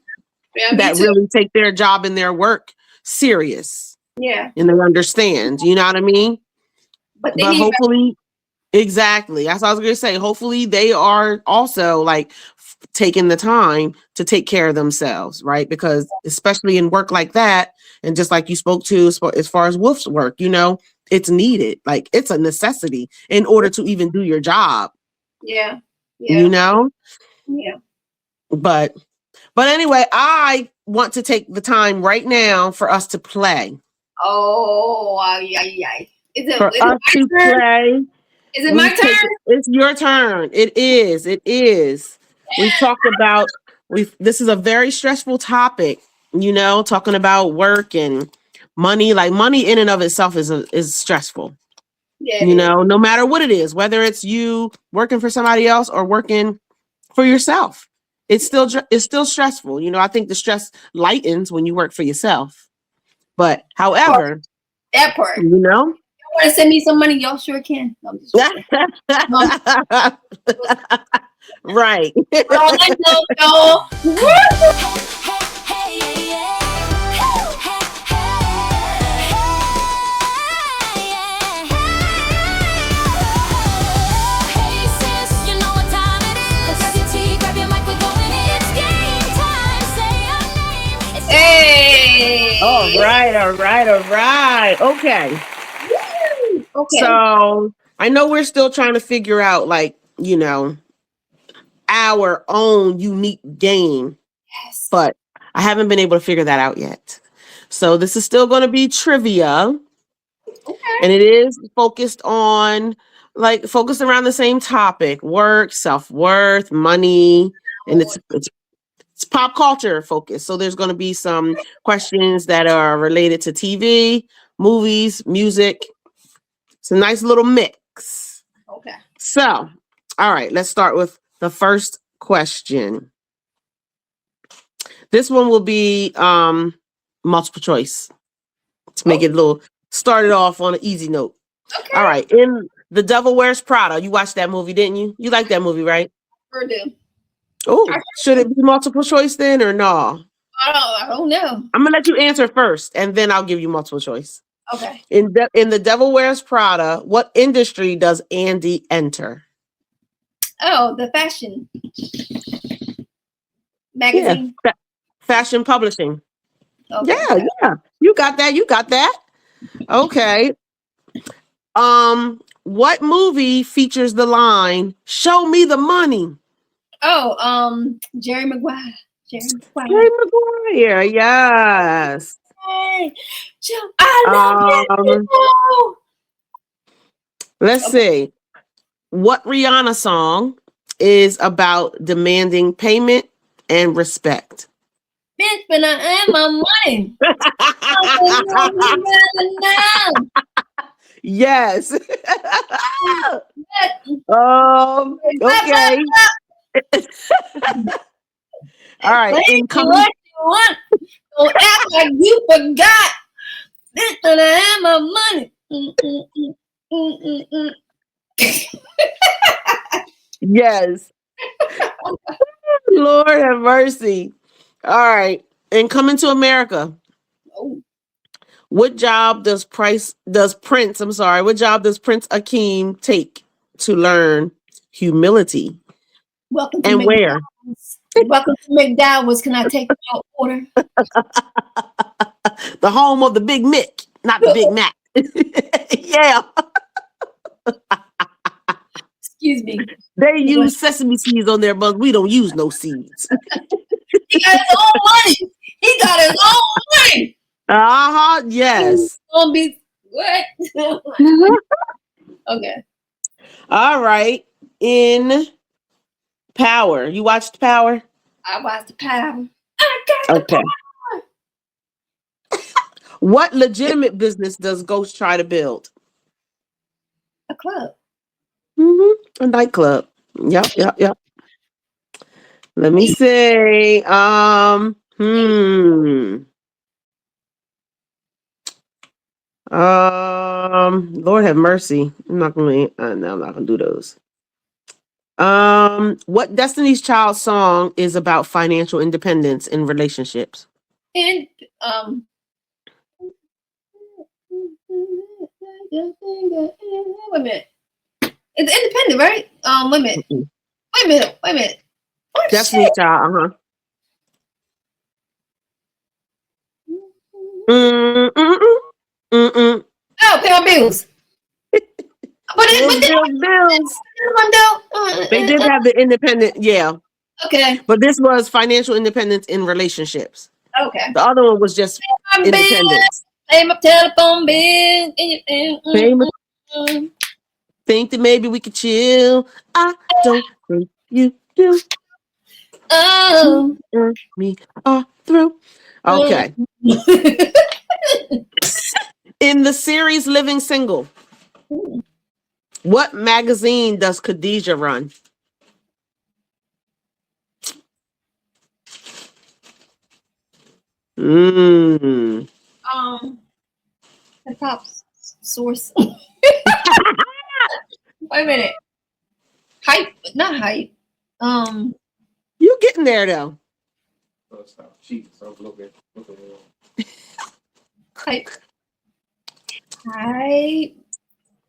Speaker 2: yeah,
Speaker 3: That really take their job and their work serious.
Speaker 2: Yeah.
Speaker 3: And they understand. You know what I mean?
Speaker 2: But
Speaker 3: hopefully, exactly. That's what I was going to say. Hopefully they are also like taking the time to take care of themselves, right? Because especially in work like that, and just like you spoke to as far as Wolf's work, it's needed. Like it's a necessity in order to even do your job.
Speaker 2: Yeah.
Speaker 3: Yeah.
Speaker 2: Yeah.
Speaker 3: But anyway, I want to take the time right now for us to play.
Speaker 2: Oh, yeah. Is it
Speaker 3: my turn? Play.
Speaker 2: Is it my turn?
Speaker 3: It's your turn. It is. We've talked about this is a very stressful topic, talking about work and money. Like money in and of itself is stressful.
Speaker 2: Yeah,
Speaker 3: no matter what it is, whether it's you working for somebody else or working for yourself, it's still stressful. I think the stress lightens when you work for yourself. But however,
Speaker 2: that part,
Speaker 3: you want
Speaker 2: to send me some money, y'all sure can.
Speaker 3: Right.
Speaker 2: Hey.
Speaker 3: All right. Okay. So I know we're still trying to figure out, our own unique game.
Speaker 2: Yes.
Speaker 3: But I haven't been able to figure that out yet. So this is still going to be trivia.
Speaker 2: Okay.
Speaker 3: And it is focused around the same topic: work, self-worth, money, and it's pop culture focused. So there's going to be some questions that are related to TV, movies, music. It's a nice little mix.
Speaker 2: Okay.
Speaker 3: So, all right, let's start with the first question. This one will be multiple choice to make it start it off on an easy note.
Speaker 2: Okay.
Speaker 3: All right. In The Devil Wears Prada, you watched that movie, didn't you? You like that movie, right?
Speaker 2: Sure do.
Speaker 3: Oh, should it be multiple choice then or no?
Speaker 2: I don't know.
Speaker 3: I'm gonna let you answer first, and then I'll give you multiple choice.
Speaker 2: Okay.
Speaker 3: In The Devil Wears Prada, what industry does Andy enter?
Speaker 2: Oh, the fashion. magazine.
Speaker 3: Fashion publishing.
Speaker 2: Okay.
Speaker 3: Yeah. You got that. You got that. Okay. What movie features the line "Show me the money"?
Speaker 2: Oh, Jerry Maguire.
Speaker 3: Jerry Maguire. Yes.
Speaker 2: Hey, I love that.
Speaker 3: Let's see. What Rihanna song is about demanding payment and respect?
Speaker 2: Bitch, but I am my money.
Speaker 3: Yes. Okay. All right.
Speaker 2: What you want? Don't act like you forgot. Bitch, but I am my money.
Speaker 3: Yes. Lord have mercy. All right. And Coming to America.
Speaker 2: Oh.
Speaker 3: What job does Prince Akeem take to learn humility?
Speaker 2: Welcome to
Speaker 3: And where?
Speaker 2: Welcome to McDowell's. Can I take your order?
Speaker 3: The home of the Big Mick, not the Big Mac. Yeah.
Speaker 2: Excuse me.
Speaker 3: They use sesame seeds on their bugs. We don't use no seeds.
Speaker 2: He got his own money. He got his own money.
Speaker 3: Yes.
Speaker 2: Gonna be what? Okay.
Speaker 3: All right. In Power. You watched Power?
Speaker 2: I watched the Power. I got the power.
Speaker 3: What legitimate business does Ghost try to build?
Speaker 2: A club.
Speaker 3: A nightclub. Yep. Let me see. Lord have mercy. I'm not gonna do those. What Destiny's Child song is about financial independence in relationships?
Speaker 2: And wait a minute. It's independent, right? Wait a minute. Oh,
Speaker 3: Destiny's Child,
Speaker 2: Oh, pay my bills.
Speaker 3: Bills. They did have the independent, yeah.
Speaker 2: Okay.
Speaker 3: But this was financial independence in relationships.
Speaker 2: Okay.
Speaker 3: The other one was just independence.
Speaker 2: Pay my telephone bill.
Speaker 3: Think that maybe we could chill. I don't think you do.
Speaker 2: Oh.
Speaker 3: Me all through. Okay. In the series Living Single, what magazine does Khadijah run?
Speaker 2: The top source. Wait a minute. Hype, not hype.
Speaker 3: You getting there though?
Speaker 2: Hype. Hype.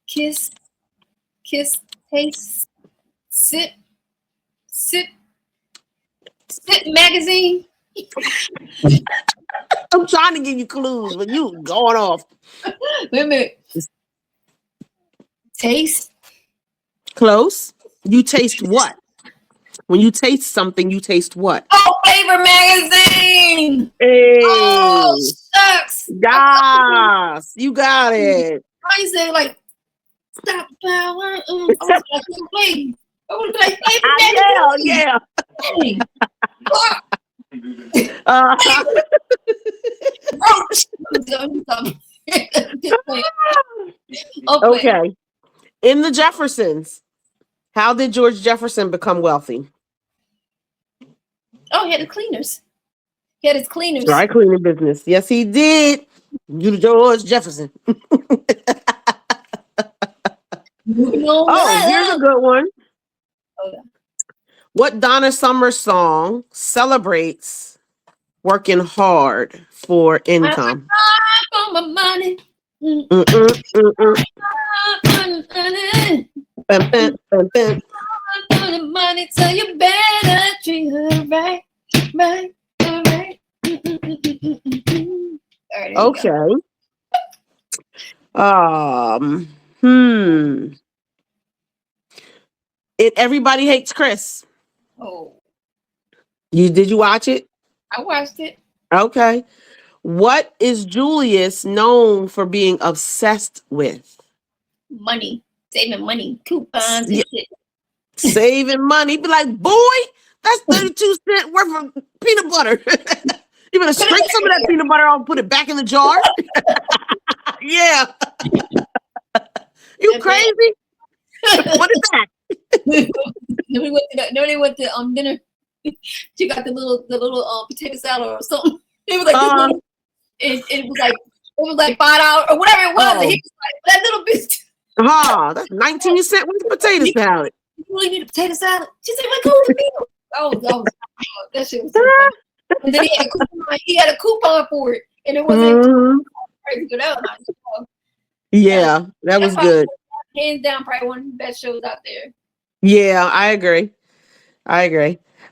Speaker 2: Kiss, taste, sip magazine.
Speaker 3: I'm trying to give you clues, but you going off.
Speaker 2: Wait a minute. Taste.
Speaker 3: Close. You taste what? When you taste something, you taste what?
Speaker 2: Oh, Flavor magazine.
Speaker 3: Hey.
Speaker 2: Oh, shucks.
Speaker 3: Yes, you got it.
Speaker 2: I say like, stop power. I was like, Flavor magazine.
Speaker 3: Yeah. Okay. In the Jeffersons, how did George Jefferson become wealthy?
Speaker 2: Oh, he had the cleaners. He had his cleaners.
Speaker 3: Dry cleaning business. Yes, he did. You George Jefferson. Oh, here's a good one.
Speaker 2: Okay.
Speaker 3: What Donna Summer song celebrates working hard for income?
Speaker 2: For my money.
Speaker 3: Bum.
Speaker 2: Money, so you better treat her right. Right. All right. All right, there you go.
Speaker 3: Okay. Hmm. Everybody Hates Chris.
Speaker 2: Oh,
Speaker 3: Did you watch it?
Speaker 2: I watched it.
Speaker 3: Okay. What is Julius known for being obsessed with?
Speaker 2: Money. Saving money. Coupons
Speaker 3: Yeah,
Speaker 2: and shit.
Speaker 3: saving money. Be like, boy, that's 32 cents worth of peanut butter. You better scrape some of that peanut butter off and put it back in the jar. Yeah. You crazy? What is that?
Speaker 2: Nobody went to dinner. She got the little potato salad or something. It was like this little, it was like $5 or whatever it was.
Speaker 3: Oh.
Speaker 2: And he was like, that little bitch.
Speaker 3: That's 19 cents worth of potato salad.
Speaker 2: You really need a potato salad? She said, "Let go of the meal." Oh, that shit was so funny. And then he had a coupon for it, and it wasn't crazy. That was nice.
Speaker 3: Yeah, that was good.
Speaker 2: Hands down, probably one of the best shows out there.
Speaker 3: Yeah, I agree.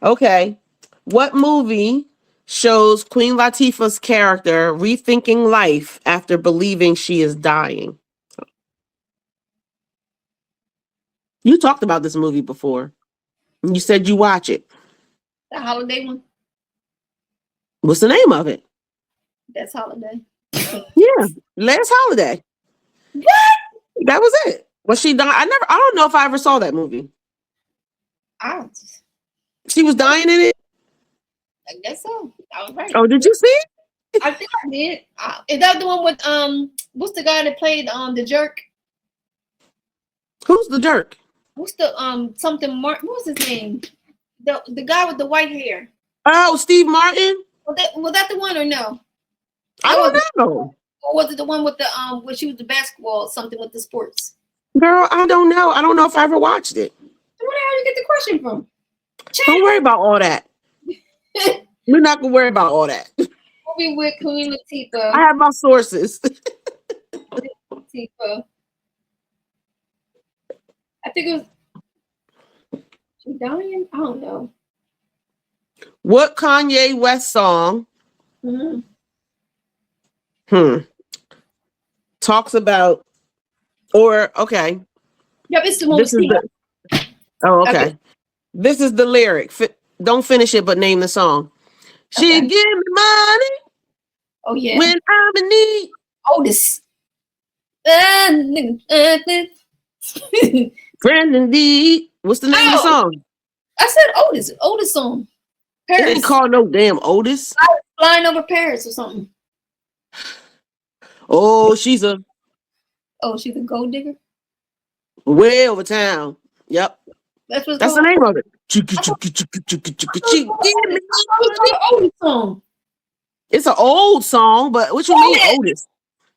Speaker 3: Okay. What movie shows Queen Latifah's character rethinking life after believing she is dying? You talked about this movie before. You said you watch it.
Speaker 2: The holiday one.
Speaker 3: What's the name of it?
Speaker 2: That's Holiday.
Speaker 3: Yeah, Last Holiday.
Speaker 2: What?
Speaker 3: That was it. Was she dying? I don't know if I ever saw that movie. She was dying in it?
Speaker 2: I guess so. I was right.
Speaker 3: Oh, did you see it?
Speaker 2: I think I did. Is that the one with what's the guy that played the jerk?
Speaker 3: Who's the jerk?
Speaker 2: What's the something Martin? What was his name? The guy with the white hair.
Speaker 3: Oh, Steve Martin?
Speaker 2: Was that the one or no?
Speaker 3: I don't know.
Speaker 2: Or was it the one with the where she was the basketball something with the sports?
Speaker 3: Girl, I don't know. I don't know if I ever watched it.
Speaker 2: Where the hell you get the question from?
Speaker 3: Don't worry about all that. We're not gonna worry about all that.
Speaker 2: Movie with Queen Latifah.
Speaker 3: I have my sources.
Speaker 2: Latifah. I think it was. She dying? I don't know.
Speaker 3: What Kanye West song talks about okay.
Speaker 2: Yep, it's the one.
Speaker 3: Okay. This is the lyric. Don't finish it, but name the song. She give me money.
Speaker 2: Oh yeah.
Speaker 3: When I'm in need.
Speaker 2: Otis.
Speaker 3: Friend indeed. What's the name of the song?
Speaker 2: I said Otis. Otis song. Paris.
Speaker 3: It didn't call no damn Otis.
Speaker 2: Flying over Paris or something.
Speaker 3: Oh, she's a
Speaker 2: gold digger.
Speaker 3: Way over town. Yep.
Speaker 2: That's
Speaker 3: the name of it. It's an old song, but what you mean, Otis?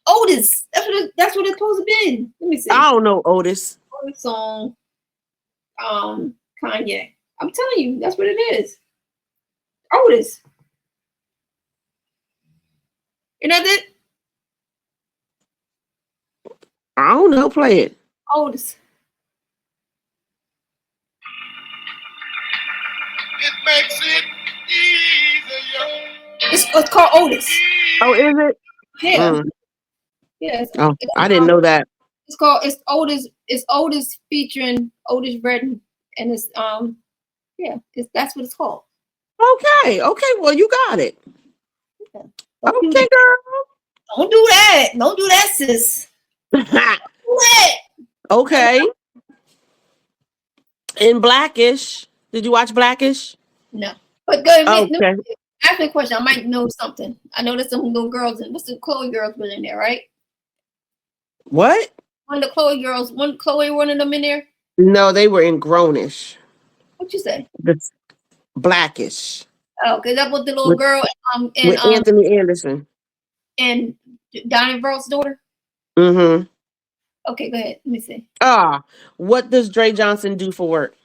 Speaker 2: Otis. That's what it's supposed to be. Let me see.
Speaker 3: I don't know Otis.
Speaker 2: Otis song. Kanye. I'm telling you, that's what it is. Otis. You know that?
Speaker 3: I don't know. Play it.
Speaker 2: Otis.
Speaker 4: It makes it easier.
Speaker 2: It's called Otis.
Speaker 3: Oh, is it?
Speaker 2: Yeah. Yes.
Speaker 3: Oh, I didn't know that.
Speaker 2: It's Otis. It's Otis featuring Otis Redding, and it's that's what it's called.
Speaker 3: Okay. Well, you got it.
Speaker 2: Yeah.
Speaker 3: Okay, girl.
Speaker 2: Don't do that. Don't do that, sis.
Speaker 3: Okay. In Blackish, did you watch Blackish?
Speaker 2: No. But go ahead.
Speaker 3: Okay.
Speaker 2: Ask me a question. I might know something. I know there's some little girls in. What's the Chloe girls were in there, right?
Speaker 3: What?
Speaker 2: One of the Chloe girls. One of them in there.
Speaker 3: No, they were in Grownish.
Speaker 2: What you say?
Speaker 3: Blackish.
Speaker 2: Oh, because that was the little girl.
Speaker 3: With Anthony Anderson
Speaker 2: and Donnie Verle's daughter.
Speaker 3: Mm-hmm.
Speaker 2: Okay, go ahead. Let me see.
Speaker 3: What does Dre Johnson do for work?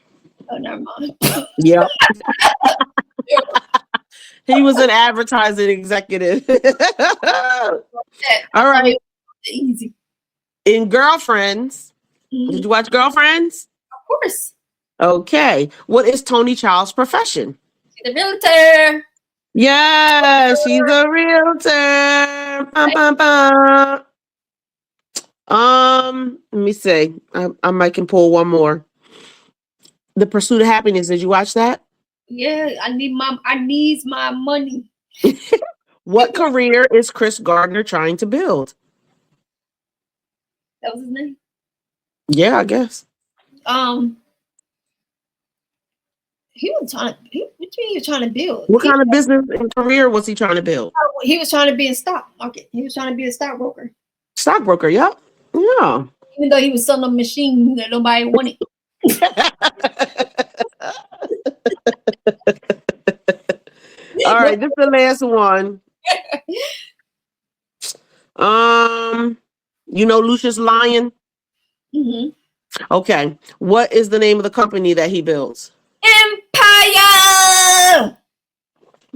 Speaker 2: Oh, never mind.
Speaker 3: Yep. He was an advertising executive. All right.
Speaker 2: Easy.
Speaker 3: In Girlfriends, did you watch Girlfriends?
Speaker 2: Of course.
Speaker 3: Okay. What is Tony Child's profession?
Speaker 2: She's a realtor.
Speaker 3: Yes, she's a realtor. Bum, bum, bum. Let me see. I might can pull one more. The Pursuit of Happiness. Did you watch that?
Speaker 2: Yeah, I needs my money.
Speaker 3: What career is Chris Gardner trying to build?
Speaker 2: That was his name.
Speaker 3: Yeah, I guess.
Speaker 2: He was trying to. What do you mean he was trying to build?
Speaker 3: What kind of business and career was he trying to build?
Speaker 2: He was trying to be in stock market. He was trying to be a stockbroker.
Speaker 3: Stockbroker, yep. Yeah.
Speaker 2: Even though he was selling a machine that nobody wanted.
Speaker 3: All right, this is the last one. You know Lucius Lyon?
Speaker 2: Mm-hmm.
Speaker 3: Okay. What is the name of the company that he builds?
Speaker 2: Empire.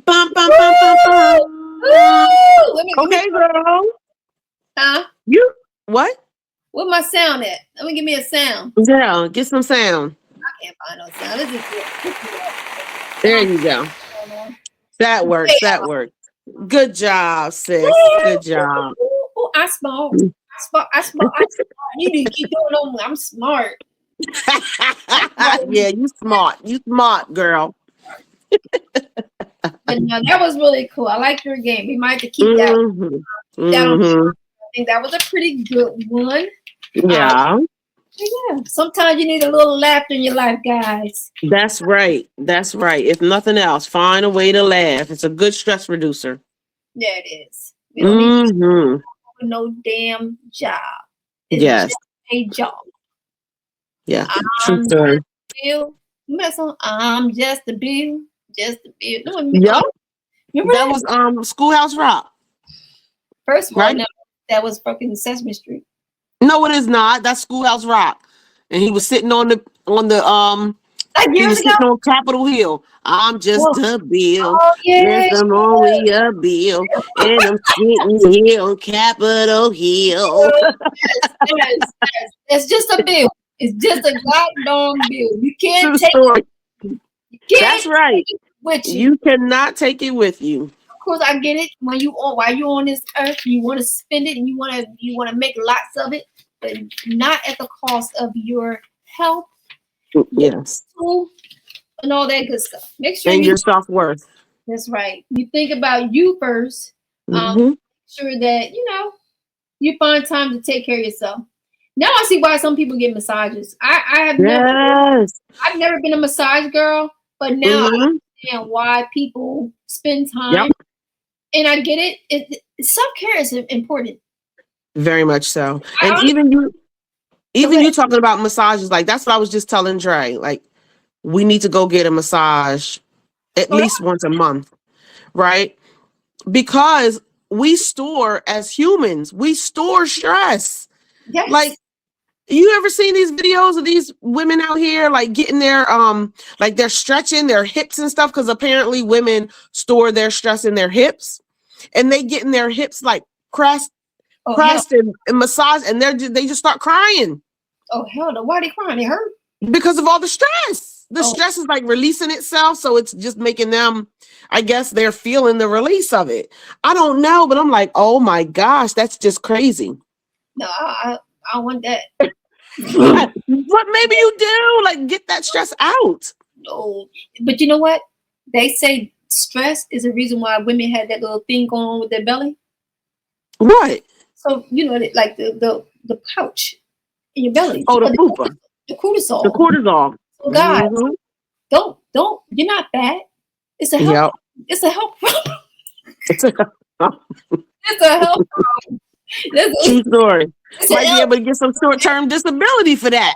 Speaker 3: Bum, bum, bum, bum, bum. Okay, girl.
Speaker 2: Huh?
Speaker 3: You what?
Speaker 2: Where my sound at? Let me give me a sound.
Speaker 3: Yeah, get some sound.
Speaker 2: I can't find no sound. Let's just
Speaker 3: There you go. That works. That works. Good job, sis. Good job.
Speaker 2: Ooh, I smart. I smart. You need to keep doing on me. I'm smart.
Speaker 3: Yeah, you smart. You smart, girl.
Speaker 2: But no, that was really cool. I like your game. We might have to keep that.
Speaker 3: Mm-hmm.
Speaker 2: I think that was a pretty good one.
Speaker 3: Yeah.
Speaker 2: Yeah. Sometimes you need a little laughter in your life, guys.
Speaker 3: That's right. That's right. If nothing else, find a way to laugh. It's a good stress reducer.
Speaker 2: Yeah, it is. We don't need
Speaker 3: Mm-hmm.
Speaker 2: no damn job. It's
Speaker 3: Yes.
Speaker 2: just a job.
Speaker 3: Yeah.
Speaker 2: I'm
Speaker 3: True story.
Speaker 2: Bill. Remember that song? I'm just a bill. Just a bill. No,
Speaker 3: Yep.
Speaker 2: remember
Speaker 3: That was Schoolhouse Rock.
Speaker 2: First of all,
Speaker 3: Right?
Speaker 2: no, that was fucking Sesame Street.
Speaker 3: No, it is not. That's Schoolhouse Rock. And he was sitting on the
Speaker 2: Like
Speaker 3: he
Speaker 2: years
Speaker 3: was
Speaker 2: ago.
Speaker 3: sitting on Capitol Hill. I'm just a bill.
Speaker 2: Oh yeah.
Speaker 3: Yes, I'm only a bill. And I'm sitting here on Capitol Hill.
Speaker 2: Yes. It's just a bill. It's just a goddamn bill. You can't
Speaker 3: True
Speaker 2: take
Speaker 3: story.
Speaker 2: it. You can't
Speaker 3: That's right.
Speaker 2: take it with you.
Speaker 3: You cannot take it with you.
Speaker 2: Of course, I get it. While you on this earth, you want to spend it and you want to make lots of it, but not at the cost of your health,
Speaker 3: Yes.
Speaker 2: food, and all that good stuff. Make sure
Speaker 3: And
Speaker 2: you.
Speaker 3: your self-worth.
Speaker 2: That's right. You think about you first.
Speaker 3: Mhm.
Speaker 2: Sure that you find time to take care of yourself. Now I see why some people get massages. I've never been a massage girl, but now I understand why people spend time.
Speaker 3: Yep.
Speaker 2: And I get it. Self-care is important.
Speaker 3: Very much so. And even you talking about massages, like that's what I was just telling Dre. Like, we need to go get a massage at least once a month, right? Because we store, as humans, we store stress.
Speaker 2: Yes.
Speaker 3: Like, you ever seen these videos of these women out here like getting their like they're stretching their hips and stuff? Because apparently women store their stress in their hips, and they getting their hips like pressed and massaged, and they just start crying.
Speaker 2: Oh hell no! Why are they crying? It hurt
Speaker 3: because of all the stress. The stress is like releasing itself, so it's just making them. I guess they're feeling the release of it. I don't know, but I'm like, oh my gosh, that's just crazy.
Speaker 2: No, I don't want that.
Speaker 3: But maybe you do, like, get that stress out.
Speaker 2: No, but you know what? They say stress is the reason why women had that little thing going on with their belly.
Speaker 3: What?
Speaker 2: So like the pouch in your belly.
Speaker 3: Oh, the fupa.
Speaker 2: The cortisol.
Speaker 3: The cortisol.
Speaker 2: So guys, don't. You're not fat. It's a health.
Speaker 3: Yep.
Speaker 2: It's a health problem.
Speaker 3: It's a
Speaker 2: health problem.
Speaker 3: True story. Might be able to get some short-term disability for that.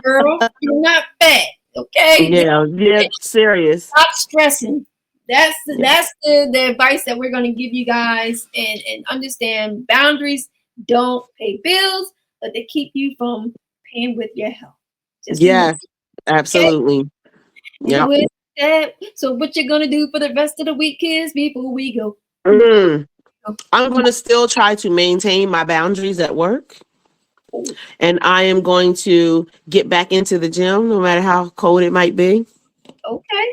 Speaker 2: Girl, you're not fat. Okay.
Speaker 3: Yeah, serious.
Speaker 2: Stop stressing. That's the advice that we're going to give you guys, and understand boundaries don't pay bills, but they keep you from paying with your health.
Speaker 3: Yes, absolutely.
Speaker 2: Yeah. So what you're going to do for the rest of the week is before we go?
Speaker 3: I'm going to still try to maintain my boundaries at work. And I am going to get back into the gym, no matter how cold it might be.
Speaker 2: Okay.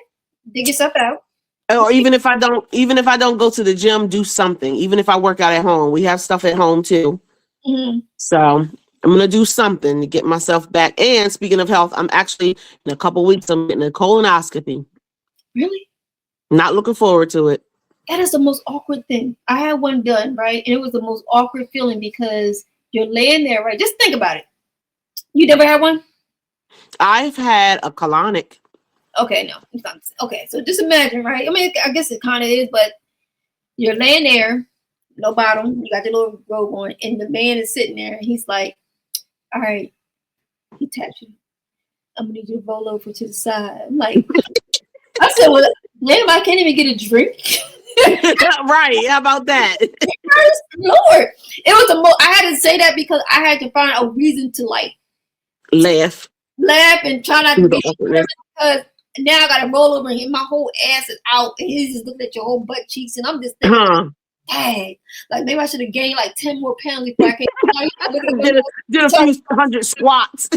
Speaker 2: Dig yourself out.
Speaker 3: Or even if I don't go to the gym, do something. Even if I work out at home, we have stuff at home too.
Speaker 2: Mhm.
Speaker 3: So I'm gonna do something to get myself back. And speaking of health, I'm actually in a couple weeks. I'm getting a colonoscopy.
Speaker 2: Really?
Speaker 3: Not looking forward to it.
Speaker 2: That is the most awkward thing. I had one done, right? And it was the most awkward feeling because you're laying there, right? Just think about it. You never had one?
Speaker 3: I've had a colonic.
Speaker 2: Okay, no. It's not. Okay, so just imagine, right? I mean, I guess it kind of is, but you're laying there, no bottom. You got the little robe on, and the man is sitting there, and he's like, all right. He taps you. I'm going to need you to roll over to the side. I'm like, I said, well, I can't even get a drink.
Speaker 3: Right? How about that?
Speaker 2: Lord, it was the most. I had to say that because I had to find a reason to like
Speaker 3: Laugh.
Speaker 2: and try not to be
Speaker 3: Awkwardness.
Speaker 2: because now I got to roll over and my whole ass is out and he's just looking at your whole butt cheeks and I'm just thinking, dang, like maybe I should have gained like 10 more pounds before I came.
Speaker 3: Did a few hundred squats.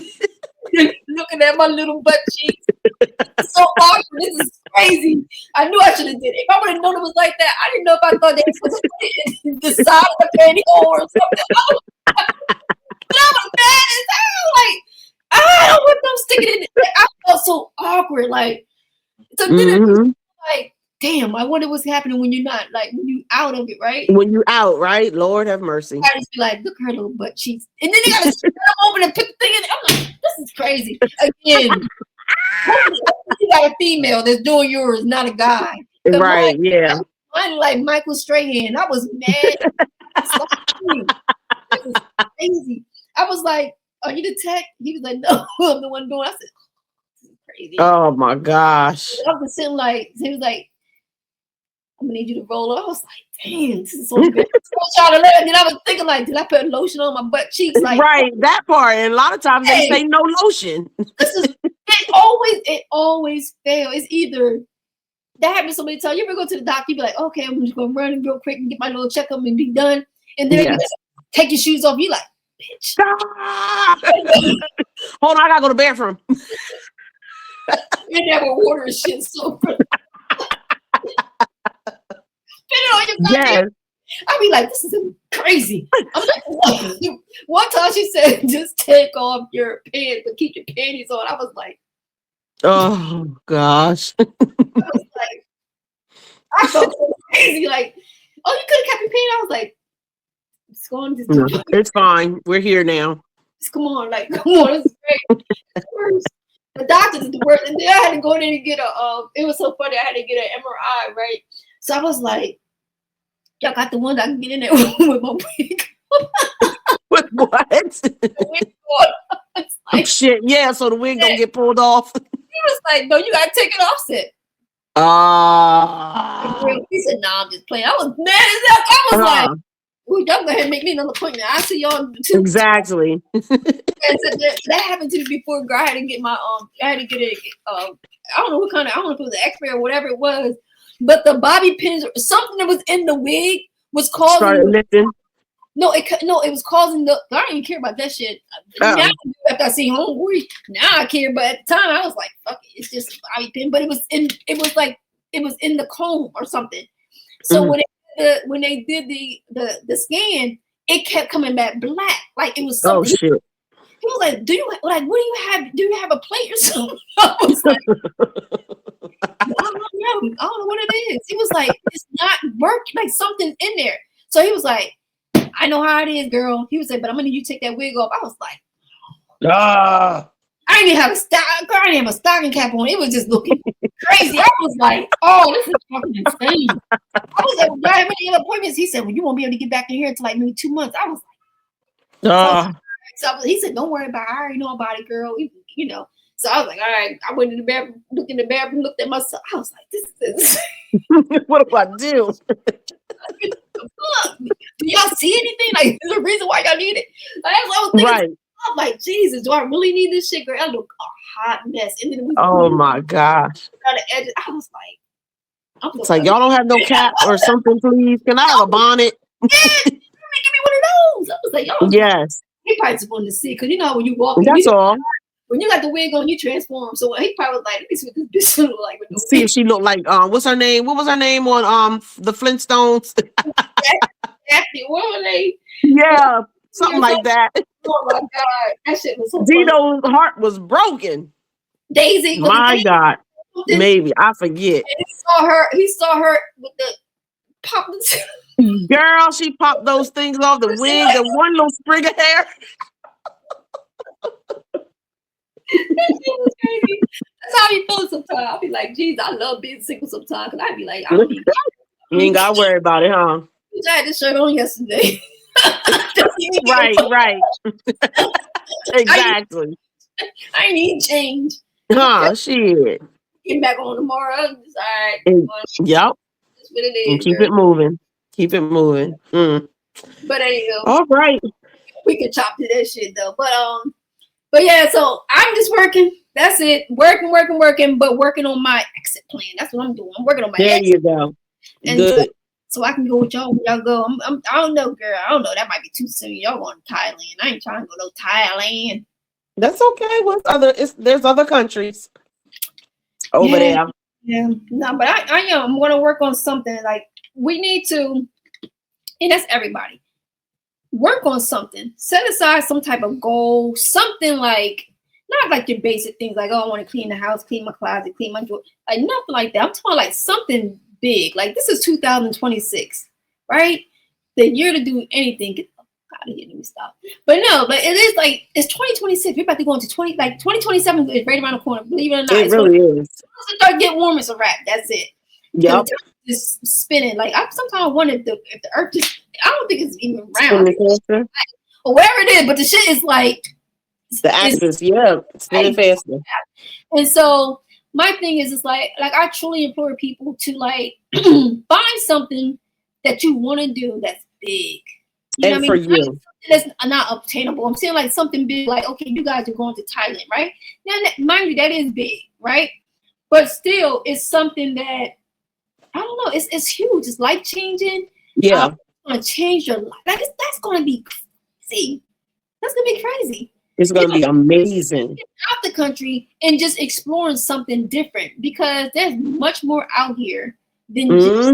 Speaker 2: Looking at my little butt cheeks. It's so awkward. This is crazy. I knew I should have did it. If I would have known it was like that, I didn't know if I thought they were supposed to put it in the side of the pantyhole or something. But I was mad as hell. Like, I don't want them sticking in it. Like, I felt so awkward. Like, so then it was like, damn, I wonder what's happening when you're not, like, when you out of it, right?
Speaker 3: When you out, right? Lord have mercy.
Speaker 2: I just be like, look at her little butt cheeks. And then they got to sit over and put the thing in it. I'm like, this is crazy. Again, you got a female that's doing yours, not a guy.
Speaker 3: Right, yeah.
Speaker 2: Mine like Michael Strahan. I was mad. This is crazy. I was like, are you the tech? He was like, no, I'm the one doing it. I said, this is crazy.
Speaker 3: Oh my gosh.
Speaker 2: I was sitting like, he was like, I'm gonna need you to roll up. I was like, damn, this is so good. And then I was thinking, like, did I put lotion on my butt cheeks? Like,
Speaker 3: right, that part. And a lot of times they say no lotion.
Speaker 2: This is it always fails. It's either that happens so many times. You ever go to the doctor, you be like, okay, I'm just gonna run and real quick and get my little checkup and be done. And then you just take your shoes off, you like, bitch.
Speaker 3: Hold on, I gotta go to the bathroom.
Speaker 2: You never order shit so Spit it on your goddamn. I be like, this is crazy. I'm like, one time she said, just take off your pants, but keep your panties on. I was like,
Speaker 3: oh gosh.
Speaker 2: I felt so crazy. Like, oh, you could have kept your pants. I was like, it's going to
Speaker 3: it's fine. We're here now.
Speaker 2: Just come on, like, come on. It's great. The doctor did the worst, and then I had to go in and get a. It was so funny. I had to get an MRI, right? So I was like, y'all got the one that I can get in there with my wig.
Speaker 3: With what?
Speaker 2: The wig on. It's like,
Speaker 3: oh, shit. Yeah, so the wig don't get pulled off.
Speaker 2: He was like, no, you gotta take it off. Said. He said, nah, I'm just playing. I was mad as hell. I was like, ooh, y'all go ahead and make me another appointment. I see y'all too.
Speaker 3: Exactly.
Speaker 2: that happened to me before, girl. I had to get my I had to get it I don't know what kind of, I don't know if it was an X-ray or whatever it was, but the bobby pins or something that was in the wig was causing
Speaker 3: started lifting.
Speaker 2: No, it was causing the. I don't even care about that shit. Now, after I see Homeboy, now I care. But at the time, I was like, "Fuck it, it's just a bobby pin." But it was in the comb or something. So when they did the scan, it kept coming back black, like it was something.
Speaker 3: Oh shit!
Speaker 2: He was like, "Do you what do you have? Do you have a plate or something?" I was like, I don't know what it is. He was like, "It's not working. Like something's in there." So he was like, I know how it is, girl. He was like, but I'm gonna need you to take that wig off. I was like, I didn't even have a stocking cap on. It was just looking crazy. I was like, oh, this is fucking insane. I was like, do I have any other appointments? He said, well, you won't be able to get back in here until like maybe 2 months. I was like, so he said, don't worry about it. I already know about it, girl. You know. So I was like, all right. I went in the bathroom, looked in the bathroom, looked at myself. I was like, this is insane.
Speaker 3: What do I do?
Speaker 2: Do y'all see anything? Like, there's a reason why y'all need it. Like, I was thinking,
Speaker 3: right.
Speaker 2: I'm like, Jesus, do I really need this shit, girl? I look a hot mess. And then
Speaker 3: my gosh.
Speaker 2: I was like,
Speaker 3: it's like, y'all don't have no cap or something, please. Can I have a bonnet?
Speaker 2: Yeah, give me one of those. I was like, y'all.
Speaker 3: Yes.
Speaker 2: He probably just wanted to see, because you know when you walk.
Speaker 3: That's all.
Speaker 2: when you got the wig on, you transform. So he probably was like, let me see what this bitch look like with the
Speaker 3: See
Speaker 2: wig.
Speaker 3: if she looked like what's her name? What was her name on the Flintstones?
Speaker 2: Daphne, what were they?
Speaker 3: Yeah, something like that.
Speaker 2: Oh my god, that shit was so funny.
Speaker 3: Dino's heart was broken.
Speaker 2: Daisy, was it
Speaker 3: My
Speaker 2: Daisy?
Speaker 3: God. Maybe I forget.
Speaker 2: He saw her with the pop.
Speaker 3: Girl, she popped those things off the wig, the one little sprig of hair.
Speaker 2: That shit was crazy. That's how he feels sometimes. I'll be like, geez, I love being single sometimes. Cause I'd be like, I don't even.
Speaker 3: You ain't gotta worry about it, huh?
Speaker 2: I had this shirt on yesterday.
Speaker 3: Right. Exactly.
Speaker 2: I ain't even change.
Speaker 3: Huh, shit.
Speaker 2: Get back on tomorrow. I'm just, all right.
Speaker 3: And- Yep.
Speaker 2: That's what it
Speaker 3: And
Speaker 2: is.
Speaker 3: keep
Speaker 2: girl.
Speaker 3: it moving. Keep it moving.
Speaker 2: But anyhow,
Speaker 3: All right.
Speaker 2: we can chop to that shit though. But yeah, so I'm just working. That's it. Working, but working on my exit plan. That's what I'm doing. I'm working on my
Speaker 3: There
Speaker 2: exit.
Speaker 3: you go.
Speaker 2: And
Speaker 3: Good.
Speaker 2: so I can go with y'all when y'all go. I don't know, girl. I don't know. That might be too soon. Y'all going to Thailand. I ain't trying to go to Thailand.
Speaker 3: That's okay. There's other countries over there.
Speaker 2: Yeah. No, but I am. I'm going to work on something. Like, we need to, and that's everybody, work on something. Set aside some type of goal. Something like, not like your basic things like, oh, I want to clean the house, clean my closet, clean my drawer. Like, nothing like that. I'm talking like something big. Like, this is 2026, right? The year to do anything. Get out of here. Let me stop. But no, but it is like, it's 2026. We're about to go into 2027 is right around the corner. Believe it or not.
Speaker 3: It really is.
Speaker 2: Once it start getting warm, it's a wrap. That's it.
Speaker 3: Yep.
Speaker 2: Just spinning. Like, I sometimes wonder if the earth just, I don't think it's even round.
Speaker 3: Spinning faster.
Speaker 2: Or wherever it is, but the shit is like,
Speaker 3: The axis, yeah, spinning faster.
Speaker 2: and so my thing is, it's like I truly implore people to like find something that you want to do that's big. You know
Speaker 3: And
Speaker 2: what
Speaker 3: for
Speaker 2: I mean?
Speaker 3: you.
Speaker 2: That's not obtainable. I'm saying like something big, like, okay, you guys are going to Thailand, right? Now, mind you, that is big, right? But still, it's something that, I don't know, it's huge. It's life changing.
Speaker 3: Yeah.
Speaker 2: It's going to change your life. Like, that's going to be crazy. That's going to be crazy.
Speaker 3: It's going to be amazing.
Speaker 2: Out the country and just exploring something different, because there's much more out here than just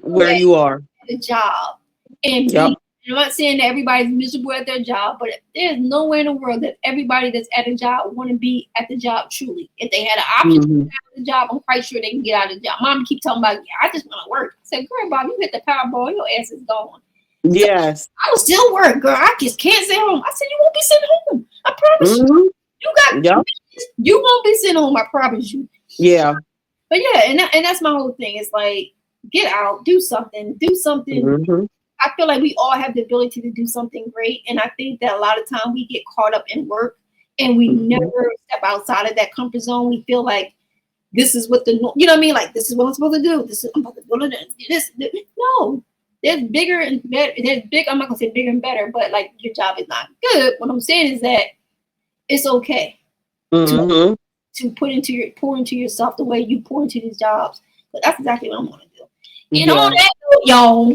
Speaker 3: Where you are.
Speaker 2: a job. And
Speaker 3: Yep.
Speaker 2: I'm not saying that everybody's miserable at their job, but there's nowhere in the world that everybody that's at a job want to be at the job truly. If they had an option to get out of the job, I'm quite sure they can get out of the job. Mom keep talking about, I just want to work. I said, girl, Bob, you hit the Powerball, your ass is gone.
Speaker 3: Yes.
Speaker 2: I will still work, girl. I just can't stay home. I said, you won't be sitting home. I promise you. You won't be sitting home. I promise you.
Speaker 3: Yeah.
Speaker 2: But yeah, and that's my whole thing. It's like, get out, do something. I feel like we all have the ability to do something great. And I think that a lot of time we get caught up in work and we never step outside of that comfort zone. We feel like this is what you know what I mean? Like, this is what I'm supposed to do. I'm supposed to do this. No, there's bigger and better. I'm not gonna say bigger and better, but like, your job is not good. What I'm saying is that it's okay to pour into yourself the way you pour into these jobs. But that's exactly what I'm gonna do. And on that note, y'all,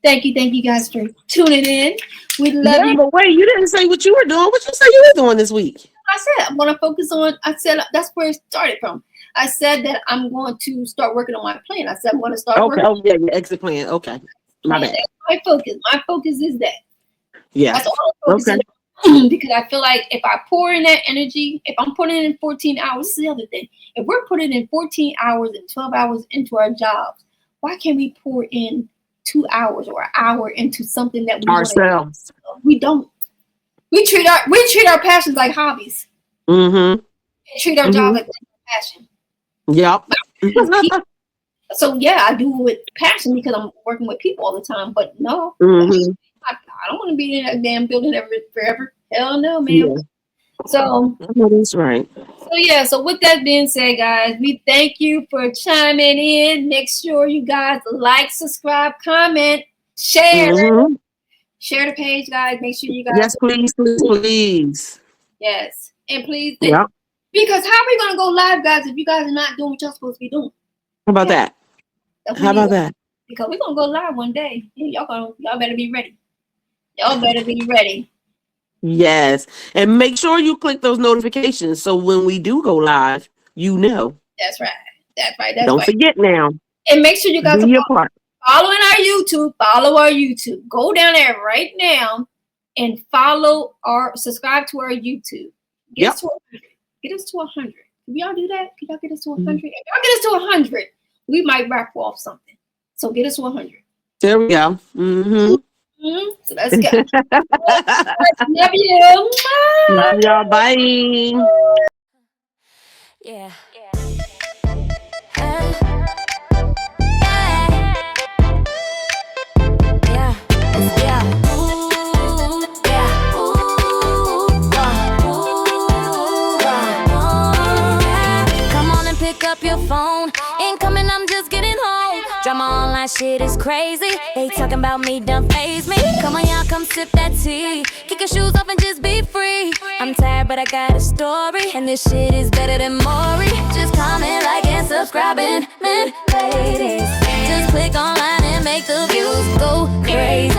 Speaker 2: thank you guys for tuning in. We love you.
Speaker 3: But wait, you didn't say what you were doing. What you say you were doing this week?
Speaker 2: I said I'm gonna focus on. I said that's where it started from. I said that I'm going to start working on my plan. I said I'm going to start working.
Speaker 3: Oh yeah, your exit plan. Okay, my bad.
Speaker 2: My focus. My focus is that.
Speaker 3: Yeah.
Speaker 2: That's all I'm focusing on, because I feel like if I pour in that energy, if I'm putting in 14 hours, this is the other thing. If we're putting in 14 hours and 12 hours into our jobs, why can't we pour in 2 hours or an hour into something that we
Speaker 3: ourselves?
Speaker 2: We don't. We treat our passions like hobbies. And treat our jobs like passion.
Speaker 3: Yep.
Speaker 2: So yeah, I do it with passion because I'm working with people all the time. But no, I don't want to be in a damn building forever. Hell no, man.
Speaker 3: Yeah.
Speaker 2: So
Speaker 3: that's right.
Speaker 2: So yeah, so with that being said, guys, we thank you for chiming in. Make sure you guys like, subscribe, comment, share. Share the page, guys. Make sure you guys.
Speaker 3: Yes, please.
Speaker 2: Yes. And please.
Speaker 3: Yeah.
Speaker 2: Because how are we gonna go live, guys, if you guys are not doing what you're supposed to be doing?
Speaker 3: How about that? How about that?
Speaker 2: Because we're gonna go live one day. Y'all better be ready. Y'all better be ready.
Speaker 3: Yes. And make sure you click those notifications so when we do go live, you know.
Speaker 2: That's right. That's right. That's
Speaker 3: Don't
Speaker 2: right.
Speaker 3: forget now.
Speaker 2: And make sure you guys
Speaker 3: Do
Speaker 2: are
Speaker 3: your part.
Speaker 2: following our YouTube. Follow our YouTube. Go down there right now and subscribe to our YouTube. Get us to 100. Get us to 100. Can y'all do that? Can y'all get us to 100? If y'all get us to 100, we might wrap off something. So get us to 100.
Speaker 3: There we go. Mm-hmm.
Speaker 2: So let's go. Love you.
Speaker 3: Love y'all. Bye.
Speaker 1: Yeah. Yeah. Come on and pick up your phone. Incoming, I'm just getting home. Drama online shit is crazy. They talking about me, done phase me. Come on, y'all, come sip that tea. Kick your shoes off and just be free. I'm tired, but I got a story, and this shit is better than Maury. Just comment, like, and subscribing, man, ladies. Just click online and make the views go crazy.